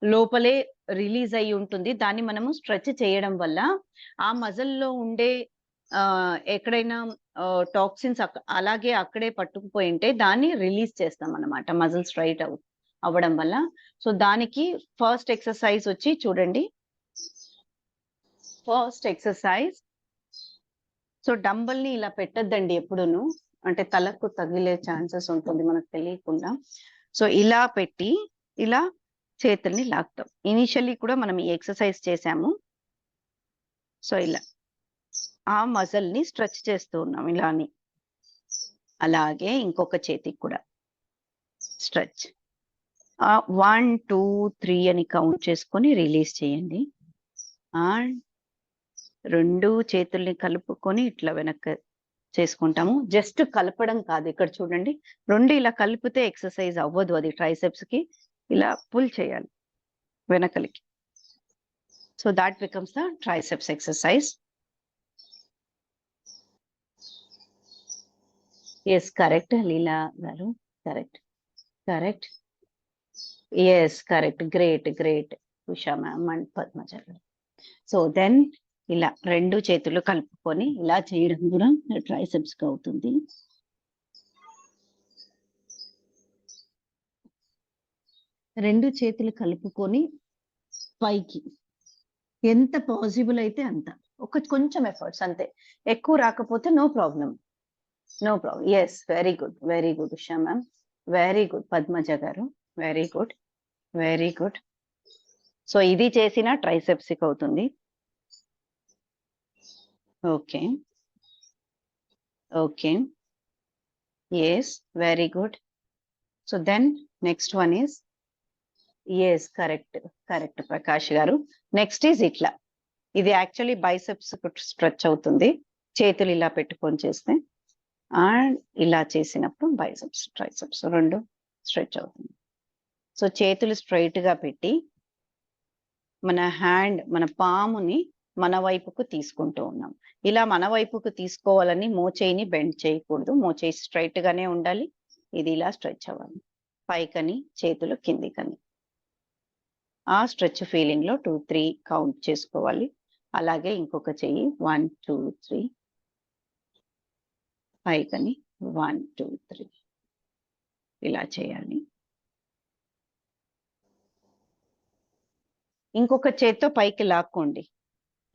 లోపలే రిలీజ్ అయి ఉంటుంది. దాన్ని మనము స్ట్రెచ్ చేయడం వల్ల ఆ మజల్లో ఉండే ఎక్కడైనా టాక్సిన్స్ అలాగే అక్కడే పట్టుకుపోయి ఉంటే దాన్ని రిలీజ్ చేస్తాం అన్నమాట, మజిల్ స్ట్రైట్ అవ్వడం వల్ల. సో దానికి ఫస్ట్ ఎక్సర్సైజ్ వచ్చి చూడండి, ఫస్ట్ ఎక్సర్సైజ్. సో డంబల్ ని ఇలా పెట్టద్దండి ఎప్పుడును, అంటే తలకు తగిలే ఛాన్సెస్ ఉంటుంది మనకు తెలియకుండా. సో ఇలా పెట్టి ఇలా చేతుల్ని లాగుతాం. ఇనిషియల్లీ కూడా మనం ఈ ఎక్సర్సైజ్ చేసాము. సో ఇలా ఆ మజిల్ ని స్ట్రెచ్ చేస్తూ ఉన్నాం ఇలాని. అలాగే ఇంకొక చేతికి కూడా స్ట్రెచ్. 1 2 3 అని కౌంట్ చేసుకొని రిలీజ్ చేయండి. అండ్ 2 చేతుల్ని కలుపుకొని ఇట్లా వెనక్కి చేసుకుంటాము. జస్ట్ కలపడం కాదు, ఇక్కడ చూడండి, 2 ఇలా కలిపితే ఎక్సర్సైజ్ అవ్వదు, అది ట్రైసెప్స్ కి ఇలా పుల్ చేయాలి వెనకలికి. So that becomes the triceps exercise. Yes correct Leela garu, correct correct. Yes correct, great great Usha ma'am and Padmaja garu. So then ఇలా 2 చేతులు కలుపుకొని ఇలా చేయడం కూడా ట్రైసెప్స్ కి అవుతుంది. రెండు చేతులు కలుపుకొని పైకి ఎంత పాసిబుల్ అయితే అంత, కొంచెం ఎఫర్ట్స్ అంతే, ఎక్కువ రాకపోతే no problem, no problem. Yes very good Usha ma'am, very good Padmaja garu, very good very good. So ఇది చేసిన ట్రైసెప్స్ కి అవుతుంది. Okay okay, yes very good. So then next one is, yes correct correct Prakash garu. Next is ఇట్లా, ఇది actually biceps stretch అవుతుంది, చేతులు ఇలా పెట్టుకొని చేస్తే. అండ్ ఇలా చేసినప్పుడు బైసెప్స్ ట్రైసెప్స్ 2 స్ట్రెచ్ అవుతుంది. సో చేతులు స్ట్రైట్ గా పెట్టి మన హ్యాండ్, మన పాముని మన వైపుకు తీసుకుంటూ ఉన్నాం. ఇలా మన వైపుకు తీసుకోవాలని మోచేయిని బెండ్ చేయకూడదు, మోచేయి స్ట్రైట్ గానే ఉండాలి. ఇది ఇలా స్ట్రెచ్ అవ్వాలి, పైకని చేతులు కిందికని. ఆ స్ట్రెచ్ ఫీలింగ్ లో 2 3 కౌంట్ చేసుకోవాలి. అలాగే ఇంకొక చెయ్యి 1 2 3 పైకని 1 2 3 ఇలా చేయాలి. ఇంకొక చేత్తో పైకి లాక్కోండి.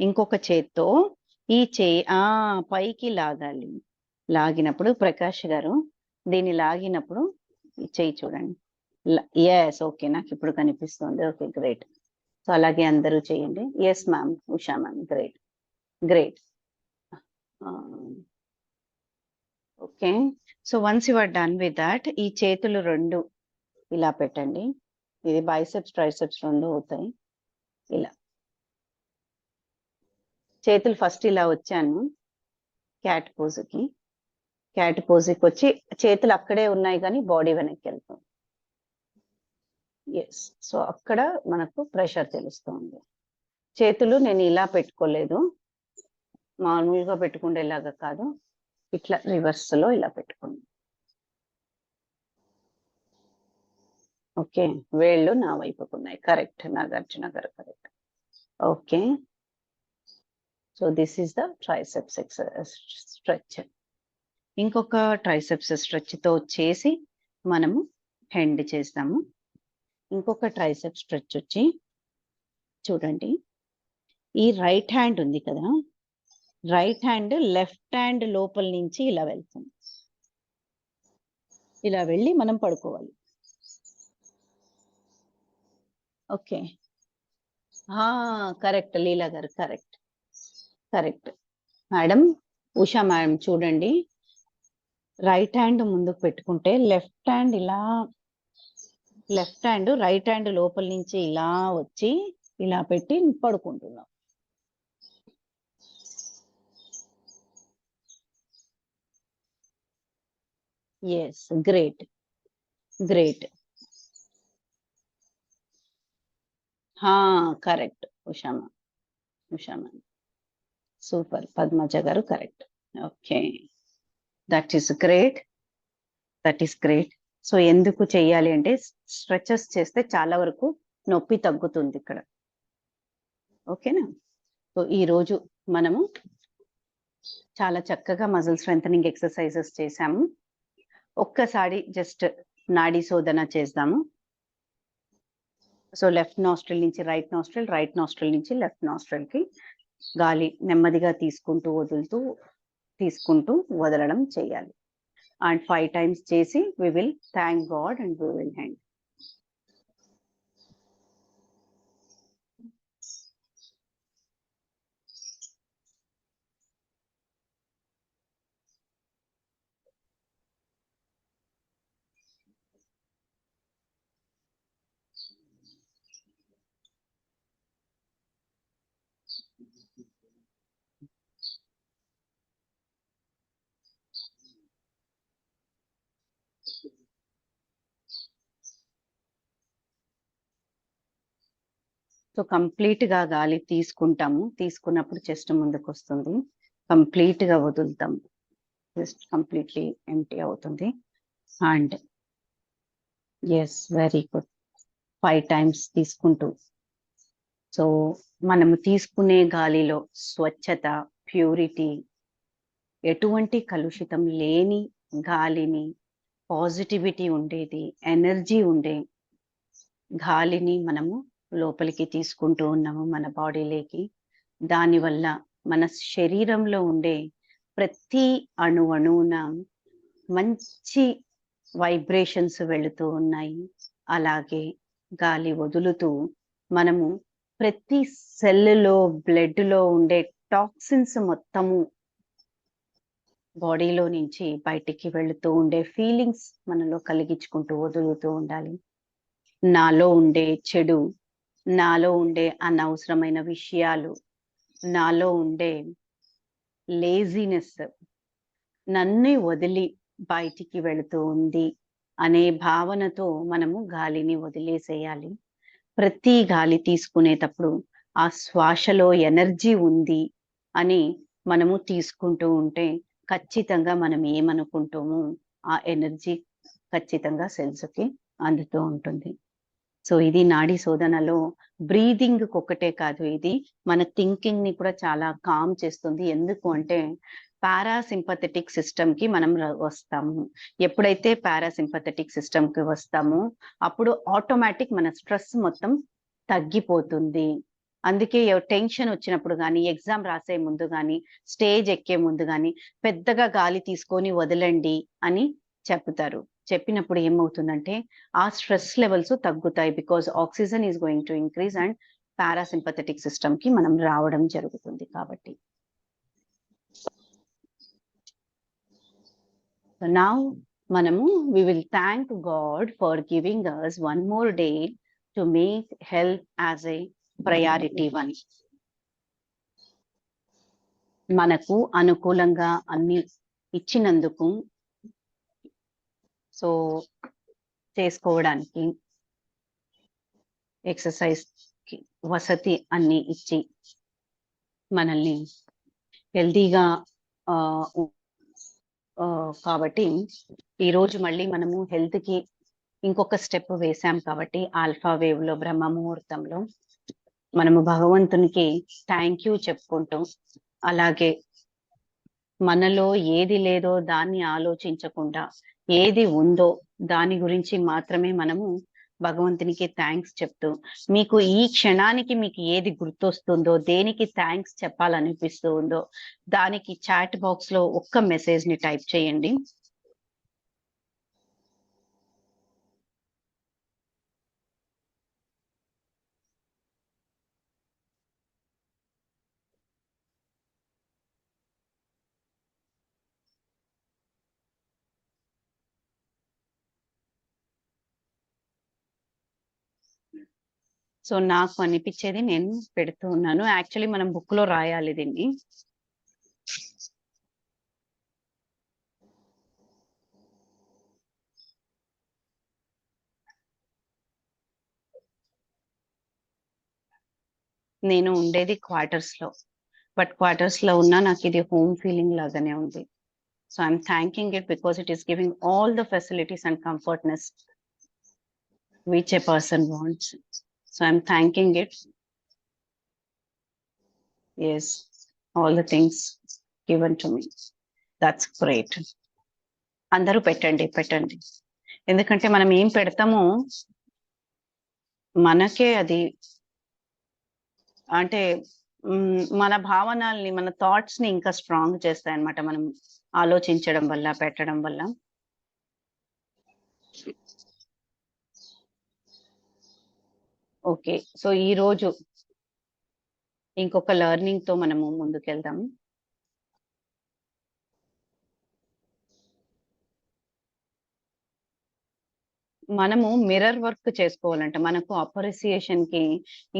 ఇంకొక చేత్తో ఈ పైకి లాగాలి. లాగినప్పుడు ప్రకాష్ గారు దీన్ని లాగినప్పుడు ఈ చెయ్యి చూడండి. ఎస్, ఓకే, నాకు ఇప్పుడు కనిపిస్తుంది. Okay, great. సో అలాగే అందరూ చేయండి. Yes ma'am, Usha ma'am, great great. Okay, so once you are done with that, ఈ చేతులు రెండు ఇలా పెట్టండి. ఇది బైసెప్స్ ట్రైసెప్స్ రెండు అవుతాయి. ఇలా చేతులు ఫస్ట్ ఇలా వచ్చాను క్యాట్ పోజ్కి. క్యాట్ పోజ్కి వచ్చి చేతులు అక్కడే ఉన్నాయి కానీ బాడీ వెనక్కి వెళ్తాం. ఎస్, సో అక్కడ మనకు ప్రెషర్ తెలుస్తుంది. చేతులు నేను ఇలా పెట్టుకోలేదు, మామూలుగా పెట్టుకుండేలాగా కాదు, ఇట్లా రివర్స్ లో ఇలా పెట్టుకోండి. ఓకే, వేళ్ళు నా వైపుకు ఉన్నాయి. కరెక్ట్ నాగార్జున గారు, correct. Okay, so this is the triceps stretch. ఇంకొక ట్రైసెప్స్ స్ట్రెచ్ తో చేసి మనము హెండ్ చేస్తాము. ఇంకొక ట్రైసెప్ స్ట్రెచ్ వచ్చి చూడండి, ఈ రైట్ హ్యాండ్ ఉంది కదా, రైట్ హ్యాండ్ లెఫ్ట్ హ్యాండ్ లోపల నుంచి ఇలా వెళ్తుంది. ఇలా వెళ్ళి మనం పడుకోవాలి. Okay, correct Leela garu, correct correct. Madam Usha madam చూడండి, రైట్ హ్యాండ్ ముందుకు పెట్టుకుంటే లెఫ్ట్ హ్యాండ్ ఇలా, లెఫ్ట్ హ్యాండ్ రైట్ హ్యాండ్ లోపల నుంచి ఇలా వచ్చి ఇలా పెట్టి పడుకుంటున్నాం. Yes, great great. కరెక్ట్ ఉషామా, ఉషామా, super. Padmaja garu correct. Okay, that is great, that is great. So ఎందుకు చెయ్యాలి అంటే స్ట్రెచెస్ చేస్తే చాలా వరకు నొప్పి తగ్గుతుంది ఇక్కడ. ఓకేనా? సో ఈరోజు మనము చాలా చక్కగా మజిల్ స్ట్రెంథనింగ్ ఎక్సర్సైజెస్ చేశాము. ఒక్కసారి జస్ట్ నాడీ శోధన చేద్దాము. సో లెఫ్ట్ నాస్ట్రిల్ నుంచి రైట్ నాస్ట్రిల్, రైట్ నాస్ట్రిల్ నుంచి లెఫ్ట్ నాస్ట్రిల్ కి గాలి నెమ్మదిగా తీసుకుంటూ వదులుతూ తీసుకుంటూ వదలడం చేయాలి. అండ్ 5 times చేసి we will thank God and we will end. So complete గా గాలి తీసుకుంటాము, తీసుకున్నప్పుడు చెస్ట్ ముందుకు వస్తుంది, కంప్లీట్ గా వదులుతాము, జస్ట్ కంప్లీట్లీ ఎంటీ అవుతుంది. And yes, very good. 5 times తీసుకుంటూ, సో మనము తీసుకునే గాలిలో స్వచ్ఛత, ప్యూరిటీ, ఎటువంటి కలుషితం లేని గాలిని, పాజిటివిటీ ఉండేది, ఎనర్జీ ఉండే గాలిని మనము లోపలికి తీసుకుంటూ ఉన్నాము మన బాడీలోకి. దానివల్ల మన శరీరంలో ఉండే ప్రతి అణువున మంచి వైబ్రేషన్స్ వెళుతూ ఉన్నాయి. అలాగే గాలి వదులుతూ మనము ప్రతి సెల్లో, బ్లడ్ లో ఉండే టాక్సిన్స్ మొత్తము బాడీలో నుంచి బయటికి వెళుతూ ఉండే ఫీలింగ్స్ మనలో కలిగించుకుంటూ వదులుతూ ఉండాలి. నాలో ఉండే చెడు, నాలో ఉండే అనవసరమైన విషయాలు, నాలో ఉండే లేజినెస్ నన్ను వదిలి బయటికి వెళుతూ ఉంది అనే భావనతో మనము గాలిని వదిలేసేయాలి. ప్రతి గాలి తీసుకునేటప్పుడు ఆ శ్వాసలో ఎనర్జీ ఉంది అని మనము తీసుకుంటూ ఉంటే ఖచ్చితంగా మనం ఏమనుకుంటామో ఆ ఎనర్జీ ఖచ్చితంగా సెల్స్కి అందుతూ ఉంటుంది. సో ఇది నాడీ శోధనలో బ్రీదింగ్ ఒక్కటే కాదు, ఇది మన థింకింగ్ ని కూడా చాలా కామ్ చేస్తుంది. ఎందుకు అంటే పారాసింపథెటిక్ సిస్టమ్ కి మనం వస్తాము. ఎప్పుడైతే పారాసింపథెటిక్ సిస్టమ్ కి వస్తామో అప్పుడు ఆటోమేటిక్ మన స్ట్రెస్ మొత్తం తగ్గిపోతుంది. అందుకే టెన్షన్ వచ్చినప్పుడు గానీ, ఎగ్జామ్ రాసే ముందు గానీ, స్టేజ్ ఎక్కే ముందు గానీ, పెద్దగా గాలి తీసుకొని వదలండి అని చెప్తారు. చెప్పినప్పుడు ఏమవుతుందంటే, ఆ స్ట్రెస్ లెవెల్స్ తగ్గుతాయి. Because oxygen is going to increase and parasympathetic సిస్టమ్‌కి మనం రావడం జరుగుతుంది కాబట్టి. So now మనము we will thank God for giving us one more day to make health as a priority one. మనకు అనుకూలంగా అన్ని ఇచ్చినందుకు సో చేసుకోవడానికి ఎక్సర్సైజ్ కి వసతి అన్ని ఇచ్చి మనల్ని హెల్తీగా కాబట్టి ఈరోజు మళ్ళీ మనము హెల్త్ కి ఇంకొక స్టెప్ వేసాం కాబట్టి ఆల్ఫా వేవ్ లో బ్రహ్మ ముహూర్తంలో మనము భగవంతునికి థ్యాంక్ యూ చెప్పుకుంటూ అలాగే మనలో ఏది లేదో దాన్ని ఆలోచించకుండా ఏది ఉందో దాని గురించి మాత్రమే మనము భగవంతునికి థ్యాంక్స్ చెప్తూ మీకు ఈ క్షణానికి మీకు ఏది గుర్తొస్తుందో దేనికి థ్యాంక్స్ చెప్పాలనిపిస్తూ ఉందో దానికి చాట్ బాక్స్ లో ఒక్క మెసేజ్ ని టైప్ చేయండి. సో నాకు అనిపించేది నేను పెడుతూ ఉన్నాను. యాక్చువల్లీ మనం బుక్ లో రాయాలి దీన్ని. నేను ఉండేది క్వార్టర్స్ లో, బట్ క్వార్టర్స్ లో ఉన్నా నాకు ఇది హోమ్ ఫీలింగ్ లాగానే ఉంది. So I'm thanking it because it is giving all the facilities and comfortness which a person wants. So I'm thanking it. Yes, all the things given to me. That's great. అందరూ పెట్టండి పెట్టండి, ఎందుకంటే మనం ఏం పెడతామో మనకే అది అంటే మన భావనల్ని మన థాట్స్ ని ఇంకా స్ట్రాంగ్ చేస్తాయి అన్నమాట, మనం ఆలోచించడం వల్ల పెట్టడం వల్ల. ఓకే, సో ఈ రోజు ఇంకొక లెర్నింగ్ తో మనము ముందుకెళ్దాం. మనము మిర్రర్ వర్క్ చేసుకోవాలంట. మనకు అప్రిసియేషన్ కి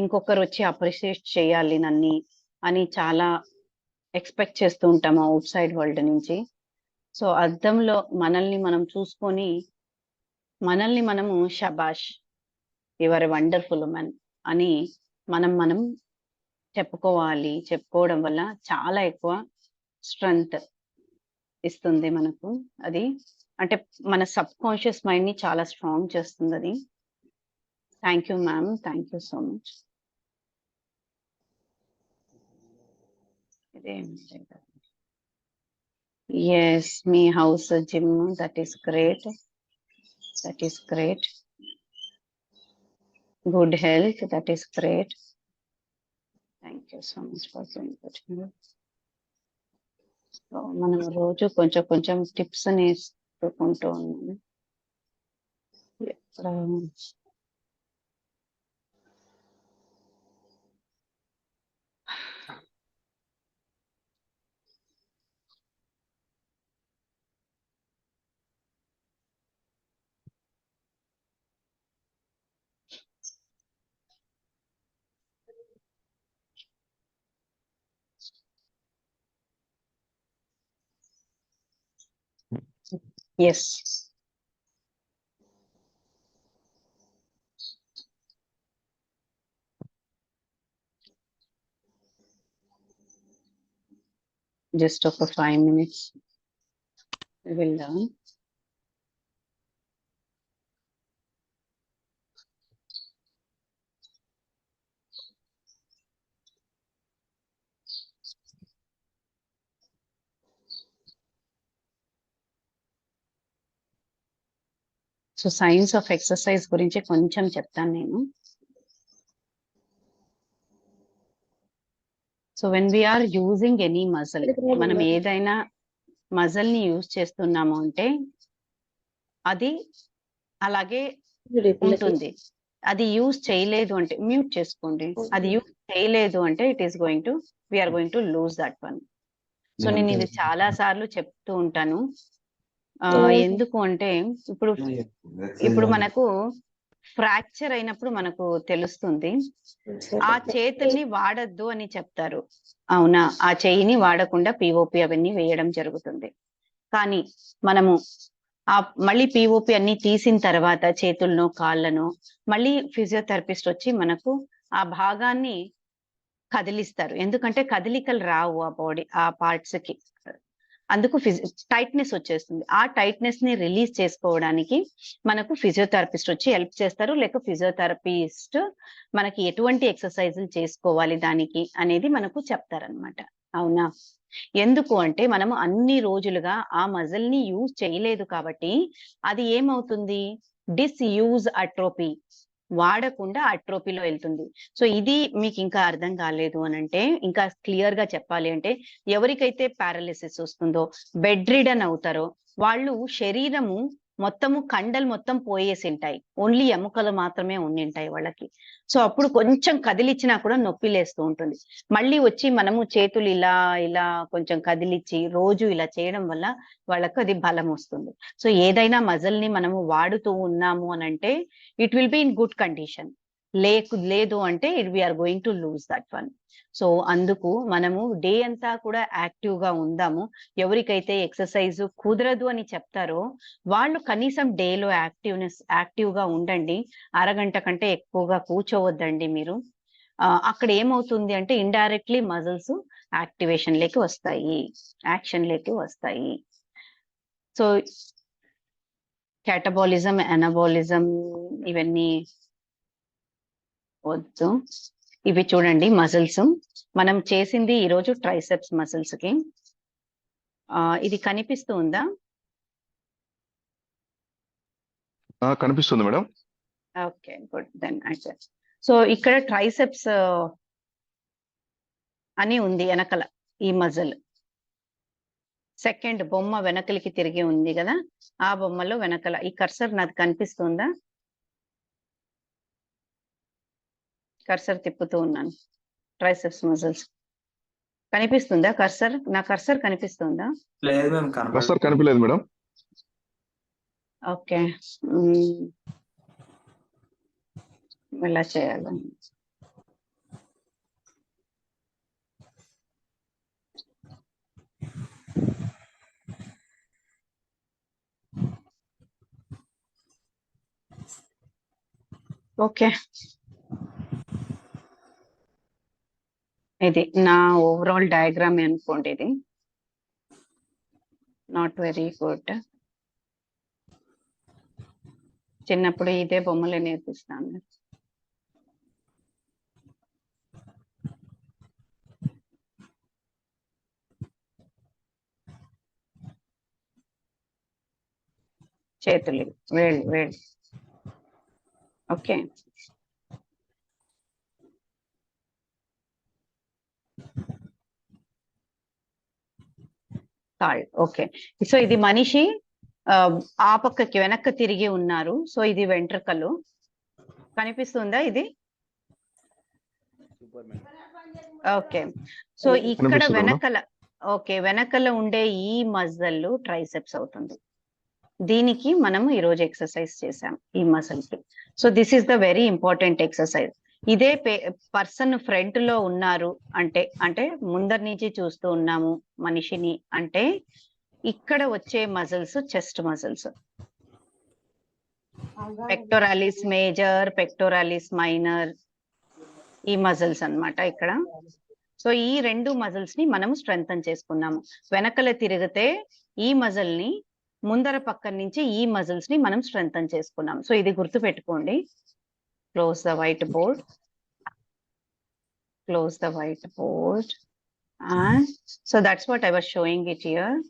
ఇంకొకరు వచ్చి అప్రిసియేట్ చేయాలి నన్ని అని చాలా ఎక్స్పెక్ట్ చేస్తూ ఉంటాము అవుట్ సైడ్ వరల్డ్ నుంచి. సో అద్దంలో మనల్ని మనం చూసుకొని మనల్ని మనము షబాష్ యువర్ వండర్ఫుల్ ఉమెన్ అని మనం చెప్పుకోవాలి. చెప్పుకోవడం వల్ల చాలా ఎక్కువ స్ట్రెంగ్త్ ఇస్తుంది మనకు. అది అంటే మన సబ్ కాన్షియస్ మైండ్ ని చాలా స్ట్రాంగ్ చేస్తుంది అది. Thank you ma'am, thank you so much. Yes, మీ house gym, that is great, that is great. Good health, that is great. Thank you so much for doing. మనం రోజు కొంచెం కొంచెం tips నేర్చుకుంటూ ఉన్నాము. ఎస్, just ఒక 5 minutes we will learn. So science of exercise గురించి కొంచెం చెప్తాను నేను. So when we're using any muscle, మనం ఏదైనా మజిల్ ని యూజ్ చేస్తున్నాము అంటే అది అలాగే ఉంటుంది. అది యూజ్ చేయలేదు అంటే మ్యూట్ చేసుకోండి. అది యూజ్ చేయలేదు అంటే it is going to we're going to lose that one. So నేను ఇది చాలా సార్లు చెప్తూ ఉంటాను. ఎందుకు అంటే ఇప్పుడు మనకు ఫ్రాక్చర్ అయినప్పుడు మనకు తెలుస్తుంది. ఆ చేతుల్ని వాడద్దు అని చెప్తారు, అవునా? ఆ చెయ్యిని వాడకుండా పిఓపి అవన్నీ వేయడం జరుగుతుంది. కానీ మనము మళ్ళీ పిఓపి అన్ని తీసిన తర్వాత చేతులను కాళ్ళను మళ్ళీ ఫిజియోథెరపిస్ట్ వచ్చి మనకు ఆ భాగాన్ని కదిలిస్తారు. ఎందుకంటే కదలికలు రావు ఆ బాడీ ఆ పార్ట్స్ కి, అందుకు టైట్నెస్ వచ్చేస్తుంది. ఆ టైట్నెస్ ని రిలీజ్ చేసుకోవడానికి మనకు ఫిజియోథెరపిస్ట్ వచ్చి హెల్ప్ చేస్తారు. లేక ఫిజియోథెరపిస్ట్ మనకి ఎటువంటి ఎక్సర్సైజులు చేసుకోవాలి దానికి అనేది మనకు చెప్తారనమాట, అవునా? ఎందుకు అంటే మనము అన్ని రోజులుగా ఆ మజిల్ ని యూజ్ చేయలేదు కాబట్టి అది ఏమవుతుంది, డిస్యూజ్ అట్రోపీ, వాడకుండా అట్రోపీలో వెళ్తుంది. సో ఇది మీకు ఇంకా అర్థం కాలేదు అని అంటే, ఇంకా క్లియర్ గా చెప్పాలి అంటే, ఎవరికైతే పారాలిసిస్ వస్తుందో, బెడ్ రిడన్ అవుతారో వాళ్ళు శరీరము మొత్తము కండలు మొత్తం పోయేసి ఉంటాయి, ఓన్లీ ఎముకలు మాత్రమే ఉండింటాయి వాళ్ళకి. సో అప్పుడు కొంచెం కదిలిచ్చినా కూడా నొప్పి లేస్తూ ఉంటుంది. మళ్ళీ వచ్చి మనము చేతులు ఇలా ఇలా కొంచెం కదిలిచ్చి రోజు ఇలా చేయడం వల్ల వాళ్ళకు అది బలం వస్తుంది. సో ఏదైనా మజిల్ ని మనము వాడుతూ ఉన్నాము అని అంటే it will be in good condition. లేదు అంటే we're going to lose that one. So అందుకు మనము డే అంతా కూడా యాక్టివ్ గా ఉందాము. ఎవరికైతే ఎక్సర్సైజ్ కుదరదు అని చెప్తారో వాళ్ళు కనీసం డేలో యాక్టివ్ గా ఉండండి. అరగంట కంటే ఎక్కువగా కూర్చోవద్దండి మీరు. అక్కడ ఏమవుతుంది అంటే ఇండైరెక్ట్లీ మజిల్స్ యాక్టివేషన్ లేకి వస్తాయి, యాక్షన్ లేకి వస్తాయి. సో క్యాటబాలిజం, ఎనబాలిజం ఇవన్నీ వద్దు. ఇవి చూడండి మజిల్స్ మనం చేసింది ఈరోజు ట్రైసెప్స్ మజిల్స్ కి. ఇది కనిపిస్తూ ఉందా? కనిపిస్తుంది madam. Okay, good then. So ఇక్కడ ట్రైసెప్స్ అని ఉంది వెనకల, ఈ మజిల్ సెకండ్ బొమ్మ వెనకలికి తిరిగి ఉంది కదా, ఆ బొమ్మలో వెనకల ఈ కర్సర్ నాది కనిపిస్తుందా? కర్సర్ తిప్పుతూ ఉన్నాను. ట్రైసెప్స్ మజిల్స్ కనిపిస్తుందా? కర్సర్, నా కర్సర్ కనిపిస్తుందా? లేదు మ్యామ్, కర్సర్ కనిపించలేదు మేడం. ఓకే, ఎలా చేయాలి? ఓకే, ఇది నా ఓవరాల్ డయాగ్రామ్ అనుకోండి. ఇది నాట్ వెరీ గుడ్. చిన్నప్పుడు ఇదే బొమ్మలే నేర్పిస్తాను. చేతులు, వేళ్ళు. ఓకే, కాళ్ళు. ఓకే, సో ఇది మనిషి ఆ పక్కకి వెనక్కి తిరిగి ఉన్నారు. సో ఇది వెంట్రుకలు కనిపిస్తుందా? ఇది ఓకే. సో ఇక్కడ వెనకల, ఓకే, వెనకల ఉండే ఈ మజిల్ ట్రైసెప్స్ అవుతుంది. దీనికి మనము ఈరోజు ఎక్సర్సైజ్ చేసాం ఈ మజిల్ కి. So this is the very important exercise. ఇదే పర్సన్ ఫ్రంట్ లో ఉన్నారు అంటే ముందర నుంచి చూస్తూ ఉన్నాము మనిషిని అంటే ఇక్కడ వచ్చే muscles chest muscles, pectoralis major, pectoralis minor, ఈ మజిల్స్ అన్నమాట ఇక్కడ. సో ఈ రెండు మజిల్స్ ని మనము స్ట్రెంగ్తన్ చేసుకున్నాము. వెనకల తిరిగితే ఈ మజిల్ ని, ముందర పక్కన నుంచి ఈ మజిల్స్ ని మనం స్ట్రెంగ్తన్ చేసుకున్నాం. సో ఇది గుర్తు పెట్టుకోండి. Close the white board, close the whiteboard, and so that's what I was showing it here.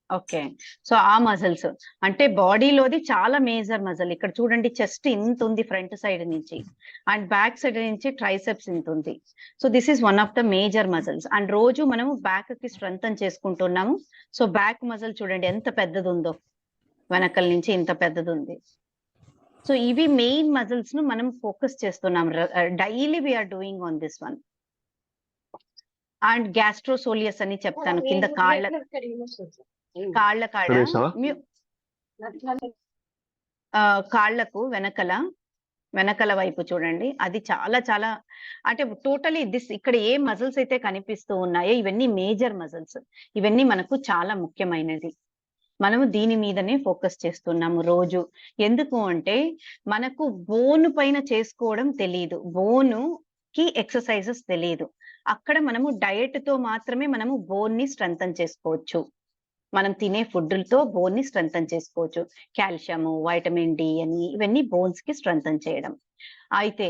Okay. So ఆ మజిల్స్ అంటే బాడీలోది చాలా మేజర్ మజిల్. ఇక్కడ చూడండి చెస్ట్ ఇంత ఉంది ఫ్రంట్ సైడ్ నుంచి అండ్ బ్యాక్ సైడ్ నుంచి ట్రైసెప్స్ ఇంత ఉంది. So this is one of the major muscles and రోజు మనము బ్యాక్ కి స్ట్రెంగ్తన్ చేసుకుంటున్నాము. సో బ్యాక్ మజిల్ చూడండి ఎంత పెద్దది ఉందో, వెనకల నుంచి ఇంత పెద్దది ఉంది. సో ఇవి మెయిన్ మజిల్స్ ను మనం ఫోకస్ చేస్తున్నాం. Daily we're doing on this one. And gastrosoleus అని చెప్తాను కింద కాళ్ళ కాడ కాళ్ళకు వెనకల వైపు చూడండి. అది చాలా చాలా అంటే టోటలీ ఇక్కడ ఏ మజిల్స్ అయితే కనిపిస్తూ ఉన్నాయో ఇవన్నీ మేజర్ మజిల్స్. ఇవన్నీ మనకు చాలా ముఖ్యమైనది. మనము దీని మీదనే ఫోకస్ చేస్తున్నాము రోజు. ఎందుకు అంటే మనకు బోన్ పైన చేసుకోవడం తెలియదు, బోను కి ఎక్సర్సైజెస్ తెలియదు. అక్కడ మనము డయట్ తో మాత్రమే మనము బోన్ ని స్ట్రెంగ్తన్ చేసుకోవచ్చు. మనం తినే ఫుడ్లతో బోన్ ని స్ట్రెంగ్తన్ చేసుకోవచ్చు. కాల్షియము, వైటమిన్ డి అని ఇవన్నీ బోన్స్ కి స్ట్రెంగ్తన్ చేయడం. అయితే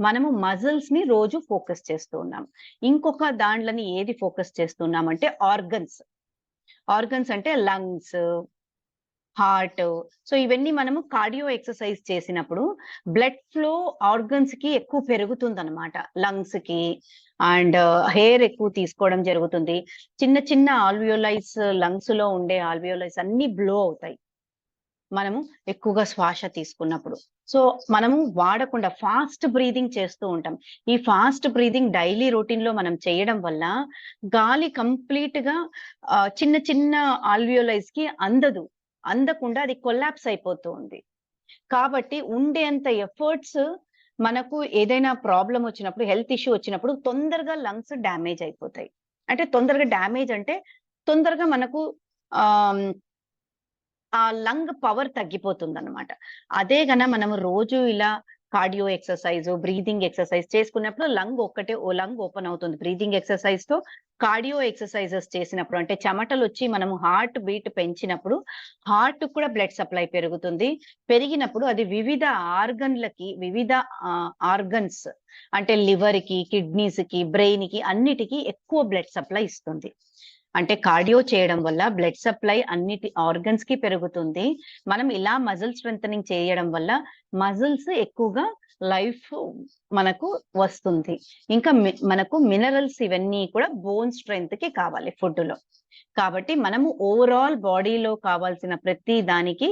మనము మజిల్స్ ని రోజు ఫోకస్ చేస్తూ ఉన్నాం. ఇంకొక దాంట్లని ఏది ఫోకస్ చేస్తున్నాం అంటే ఆర్గన్స్. ఆర్గన్స్ అంటే లంగ్స్, హార్ట్. సో ఇవన్నీ మనము కార్డియో ఎక్సర్సైజ్ చేసినప్పుడు బ్లడ్ ఫ్లో ఆర్గన్స్ కి ఎక్కువ పెరుగుతుంది అనమాట. లంగ్స్ కి అండ్ హెయిర్ ఎక్కువ తీసుకోవడం జరుగుతుంది. చిన్న చిన్న ఆల్వియోలైస్, లంగ్స్ లో ఉండే ఆల్వియోలైస్ అన్ని బ్లో అవుతాయి మనము ఎక్కువగా శ్వాస తీసుకున్నప్పుడు. సో మనము వాడకుండా ఫాస్ట్ బ్రీదింగ్ చేస్తూ ఉంటాం. ఈ ఫాస్ట్ బ్రీదింగ్ డైలీ రొటీన్ లో మనం చేయడం వల్ల గాలి కంప్లీట్ గా చిన్న చిన్న ఆల్వియోలైస్ కి అందకుండా అది కొలాప్స్ అయిపోతూ ఉంది. కాబట్టి ఉండేంత ఎఫర్ట్స్ మనకు ఏదైనా ప్రాబ్లం వచ్చినప్పుడు, హెల్త్ ఇష్యూ వచ్చినప్పుడు తొందరగా లంగ్స్ డ్యామేజ్ అయిపోతాయి. అంటే తొందరగా డ్యామేజ్ అంటే తొందరగా మనకు ఆ లంగ్ పవర్ తగ్గిపోతుంది అనమాట. అదే గన మనము రోజు ఇలా కార్డియో ఎక్సర్సైజ్, బ్రీదింగ్ ఎక్సర్సైజ్ చేసుకున్నప్పుడు లంగ్ ఓపెన్ అవుతుంది. బ్రీదింగ్ ఎక్సర్సైజ్ తో కార్డియో ఎక్సర్సైజెస్ చేసినప్పుడు అంటే చెమటలు వచ్చి మనము హార్ట్ బీట్ పెంచినప్పుడు హార్ట్ కూడా బ్లడ్ సప్లై పెరుగుతుంది. పెరిగినప్పుడు అది వివిధ ఆర్గన్స్ అంటే లివర్ కి, కిడ్నీస్ కి, బ్రెయిన్ కి అన్నిటికీ ఎక్కువ బ్లడ్ సప్లై ఇస్తుంది. అంటే కార్డియో చేయడం వల్ల బ్లడ్ సప్లై అన్నిటి ఆర్గన్స్ కి పెరుగుతుంది. మనం ఇలా మజిల్ స్ట్రెంథనింగ్ చేయడం వల్ల మజిల్స్ ఎక్కువగా లైఫ్ మనకు వస్తుంది. ఇంకా మనకు మినరల్స్ ఇవన్నీ కూడా బోన్ స్ట్రెంగ్త్ కి కావాలి ఫుడ్ లో. కాబట్టి మనము ఓవరాల్ బాడీలో కావాల్సిన ప్రతి దానికి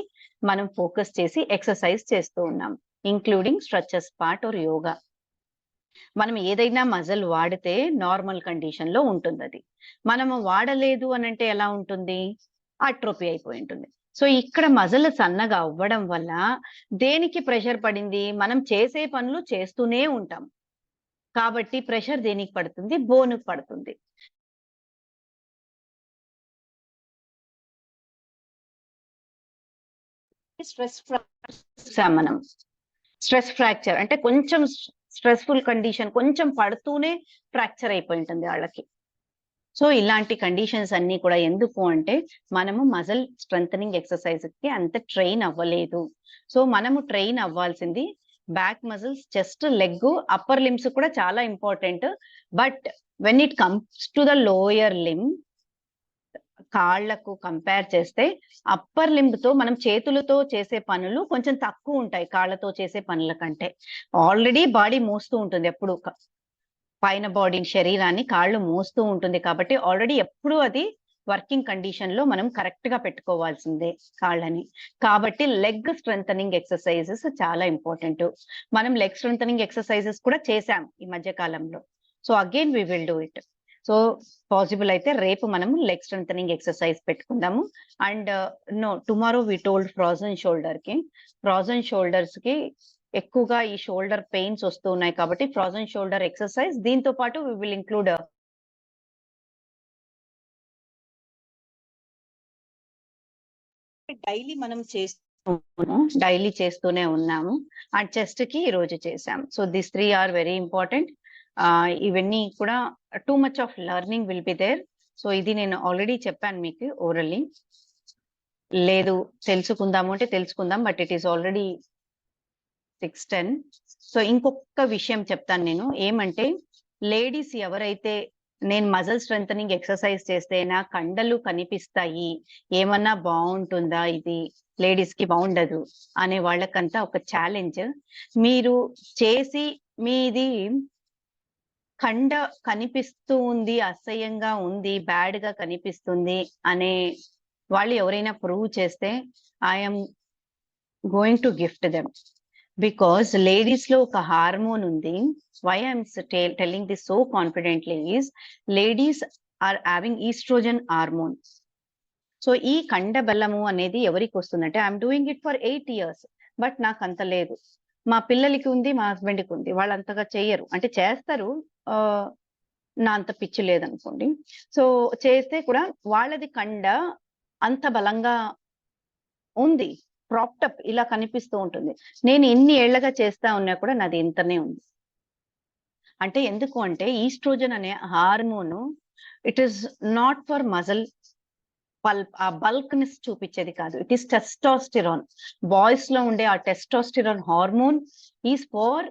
మనం ఫోకస్ చేసి ఎక్సర్సైజ్ చేస్తూ ఉన్నాం, including stretches part or yoga. మనం ఏదైనా మజిల్ వాడితే నార్మల్ కండిషన్ లో ఉంటుంది. అది మనము వాడలేదు అని అంటే ఎలా ఉంటుంది? అట్రోపీ అయిపోయి ఉంటుంది. సో ఇక్కడ మజిల్ సన్నగా అవ్వడం వల్ల దేనికి ప్రెషర్ పడింది? మనం చేసే పనులు చేస్తూనే ఉంటాం కాబట్టి ప్రెషర్ దేనికి పడుతుంది? బోనుకు పడుతుంది. మనం స్ట్రెస్ ఫ్రాక్చర్ అంటే కొంచెం స్ట్రెస్ఫుల్ కండిషన్ కొంచెం పడుతూనే ఫ్రాక్చర్ అయిపోయి ఉంటుంది వాళ్ళకి. సో ఇలాంటి కండిషన్స్ అన్ని కూడా ఎందుకు అంటే మనము మజిల్ స్ట్రెంథనింగ్ ఎక్సర్సైజ్ కి అంత ట్రైన్ అవ్వలేదు. సో మనము ట్రైన్ అవ్వాల్సింది back muscles, chest, leg, upper limbs కూడా చాలా important. But when it comes to the lower limb, కాళ్లకు కంపేర్ చేస్తే అప్పర్ లింబ్ తో మనం చేతులతో చేసే పనులు కొంచెం తక్కువ ఉంటాయి కాళ్ళతో చేసే పనుల కంటే. ఆల్రెడీ బాడీ మోస్తూ ఉంటుంది, ఎప్పుడు పైన బాడీ శరీరాన్ని కాళ్ళు మోస్తూ ఉంటుంది కాబట్టి ఆల్రెడీ ఎప్పుడు అది వర్కింగ్ కండిషన్ లో మనం కరెక్ట్ గా పెట్టుకోవాల్సిందే కాళ్ళని. కాబట్టి లెగ్ స్ట్రెంథనింగ్ ఎక్సర్సైజెస్ చాలా ఇంపార్టెంట్. మనం లెగ్ స్ట్రెంథనింగ్ ఎక్సర్సైజెస్ కూడా చేసాం ఈ మధ్య కాలంలో. So again we will do it. So possible అయితే రేపు మనము లెగ్ స్ట్రెంథనింగ్ ఎక్సర్సైజ్ పెట్టుకుందాము. And tomorrow we told frozen shoulders కి ఎక్కువగా ఈ షోల్డర్ పెయిన్స్ వస్తూ ఉన్నాయి కాబట్టి ఫ్రోజన్ షోల్డర్ ఎక్సర్సైజ్ దీంతో పాటు వి విల్ ఇంక్లూడ్ డైలీ మనం డైలీ చేస్తూనే ఉన్నాము. అండ్ చెస్ట్ కి ఈ రోజు చేసాం. So this 3 are very important. ఇవన్నీ కూడా too much of learning will be there. So ఇది నేను ఆల్రెడీ చెప్పాను మీకు ఓరల్లీ. లేదు తెలుసుకుందాము అంటే తెలుసుకుందాం, but it is already 6:10. So ఇంకొక విషయం చెప్తాను నేను, ఏమంటే లేడీస్ ఎవరైతే నేను మజిల్ స్ట్రెంథనింగ్ ఎక్సర్సైజ్ చేస్తే నా కండలు కనిపిస్తాయి, ఏమన్నా బాగుంటుందా, ఇది లేడీస్ కి బాగుండదు అనే వాళ్ళకంతా ఒక ఛాలెంజ్. మీరు చేసి మీది కండ కనిపిస్తూ ఉంది, అసహ్యంగా ఉంది, బ్యాడ్ గా కనిపిస్తుంది అనే వాళ్ళు ఎవరైనా ప్రూవ్ చేస్తే I'm going to gift them. Because ladies లో ఒక హార్మోన్ ఉంది. Why I'm telling this so confidently is ladies are having oestrogen hormone. So ఈ కండ బలము అనేది ఎవరికి వస్తుందంటే I'm doing it for 8 years, but నాకు అంత లేదు. మా పిల్లలకి ఉంది, మా హస్బెండ్కి ఉంది, వాళ్ళు అంతగా చెయ్యరు, అంటే చేస్తారు, నా అంత పిచ్చి లేదనుకోండి. సో చేస్తే కూడా వాళ్ళది కండ అంత బలంగా ఉంది, ప్రాప్టప్ ఇలా కనిపిస్తూ ఉంటుంది. నేను ఎన్ని ఏళ్లగా చేస్తా ఉన్నా కూడా నాది ఇంతనే ఉంది. అంటే ఎందుకు అంటే ఈస్ట్రోజన్ అనే hormone it is not for muscle pulp, ఆ బల్క్నెస్ చూపించేది కాదు. It is testosterone. బాయ్స్ లో ఉండే ఆ testosterone hormone is for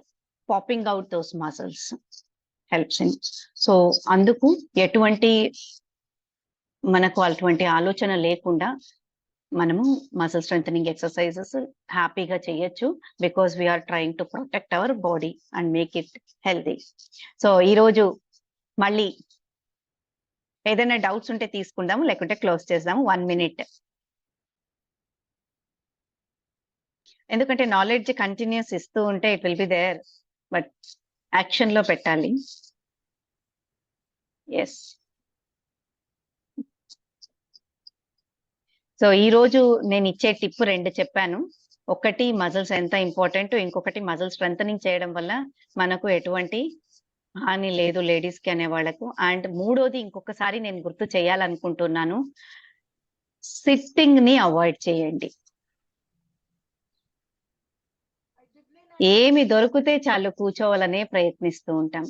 popping out those muscles, helps in. So అందుకు మనకు అటువంటి ఆలోచన లేకుండా మనము మజిల్ స్ట్రెంథనింగ్ ఎక్సర్సైజెస్ హ్యాపీగా చేయొచ్చు. Because we're trying to protect our body and make it healthy. So ఈరోజు మళ్ళీ ఏదైనా డౌట్స్ ఉంటే తీసుకుందాము, లేకుంటే క్లోజ్ చేద్దాము. 1 minute. ఎందుకంటే నాలెడ్జ్ కంటిన్యూస్ ఇస్తూ ఉంటే it will be there, but action లో పెట్టాలి. ఎస్. సో ఈ రోజు నేను ఇచ్చే టిప్ 2 చెప్పాను. ఒకటి మజిల్స్ ఎంత ఇంపార్టెంట్, ఇంకొకటి మజిల్ స్ట్రెంథనింగ్ చేయడం వల్ల మనకు ఎటువంటి హాని లేదు లేడీస్ కి అనే వాళ్ళకు. అండ్ మూడోది ఇంకొకసారి నేను గుర్తు చేయాలనుకుంటున్నాను, సిట్టింగ్ ని అవాయిడ్ చేయండి. ఏమి దొరికితే చాలు కూర్చోవాలనే ప్రయత్నిస్తూ ఉంటాం,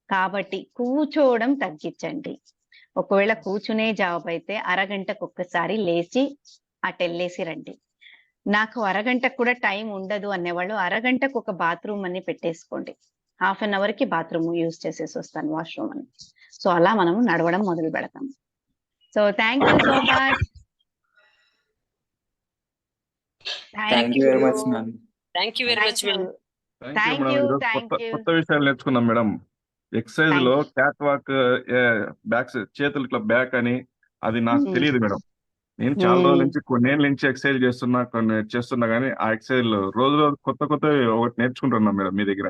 కాబట్టి కూర్చోవడం తగ్గించండి. ఒకవేళ కూర్చునే జాబ్ అయితే అరగంటకు ఒక్కసారి లేచి అటెళ్ళేసి రండి. నాకు అరగంటకు కూడా టైం ఉండదు అనేవాళ్ళు అరగంటకు ఒక బాత్రూమ్ అని పెట్టేసుకోండి. 1/2 an hour కి బాత్రూమ్ యూజ్ చేసేసి వస్తాను, వాష్రూమ్ అని. సో అలా మనము నడవడం మొదలు పెడతాం. So thank you so much. Thank you very much ma'am. Thank you very much madam. Thank you. Thank you. కొత్త విషయాలు నేర్చుకున్నాం మేడం. ఎక్సర్సైజ్ లో క్యాట్ వాక్, బ్యాక్ చేతులు ఇట్లా బ్యాక్ అని, అది నాకు తెలియదు మేడం. నేను చాలా రోజుల నుంచి కొన్నేళ్ళ నుంచి ఎక్సర్సైజ్ చేస్తున్నా కానీ ఆ ఎక్సర్సైజ్ రోజు కొత్త ఒకటి నేర్చుకుంటున్నా మేడం మీ దగ్గర.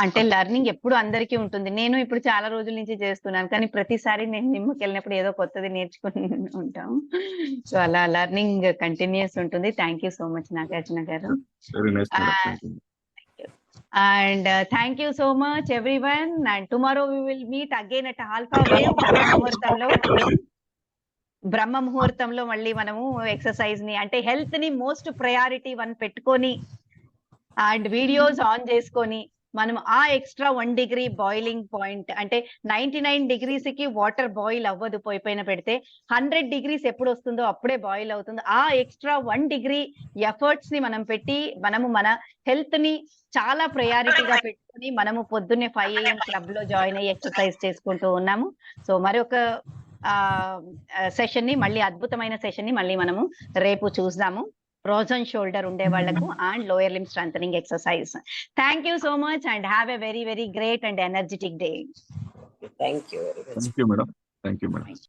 అంటే లెర్నింగ్ ఎప్పుడు అందరికీ ఉంటుంది. నేను ఇప్పుడు చాలా రోజుల నుంచి చేస్తున్నాను, కానీ ప్రతిసారి నేను నిమ్మకి వెళ్ళినప్పుడు ఏదో కొత్తది నేర్చుకుని ఉంటాం. సో అలా లెర్నింగ్ కంటిన్యూస్ ఉంటుంది. Thank you so much Nagarjuna గారు. And thank you so much everyone, and tomorrow we will meet again at Alpha Wave బ్రహ్మ ముహూర్తంలో మళ్ళీ మనము ఎక్సర్సైజ్ ని, అంటే హెల్త్ ని మోస్ట్ ప్రయారిటీ 1 పెట్టుకొని అండ్ వీడియోస్ ఆన్ చేసుకొని మనం ఆ ఎక్స్ట్రా 1 degree బాయిలింగ్ పాయింట్, అంటే 99 degrees కి వాటర్ బాయిల్ అవ్వదు, పైన పెడితే 100 degrees ఎప్పుడు వస్తుందో అప్పుడే బాయిల్ అవుతుంది. ఆ ఎక్స్ట్రా 1 degree ఎఫర్ట్స్ ని మనం పెట్టి మనము మన హెల్త్ ని చాలా ప్రయారిటీగా పెట్టుకుని మనము పొద్దున్నే 5 AM క్లబ్ లో జాయిన్ అయ్యి ఎక్సర్సైజ్ చేసుకుంటూ ఉన్నాము. సో మరొక సెషన్ ని, మళ్ళీ అద్భుతమైన సెషన్ ని మళ్ళీ మనము రేపు చూద్దాము. Frozen shoulder ఉండే వాళ్ళకు and lower limb strengthening exercise. Thank you so much and have a very, very great and energetic day. Thank you very much. Thank you, madam. Thank you, madam.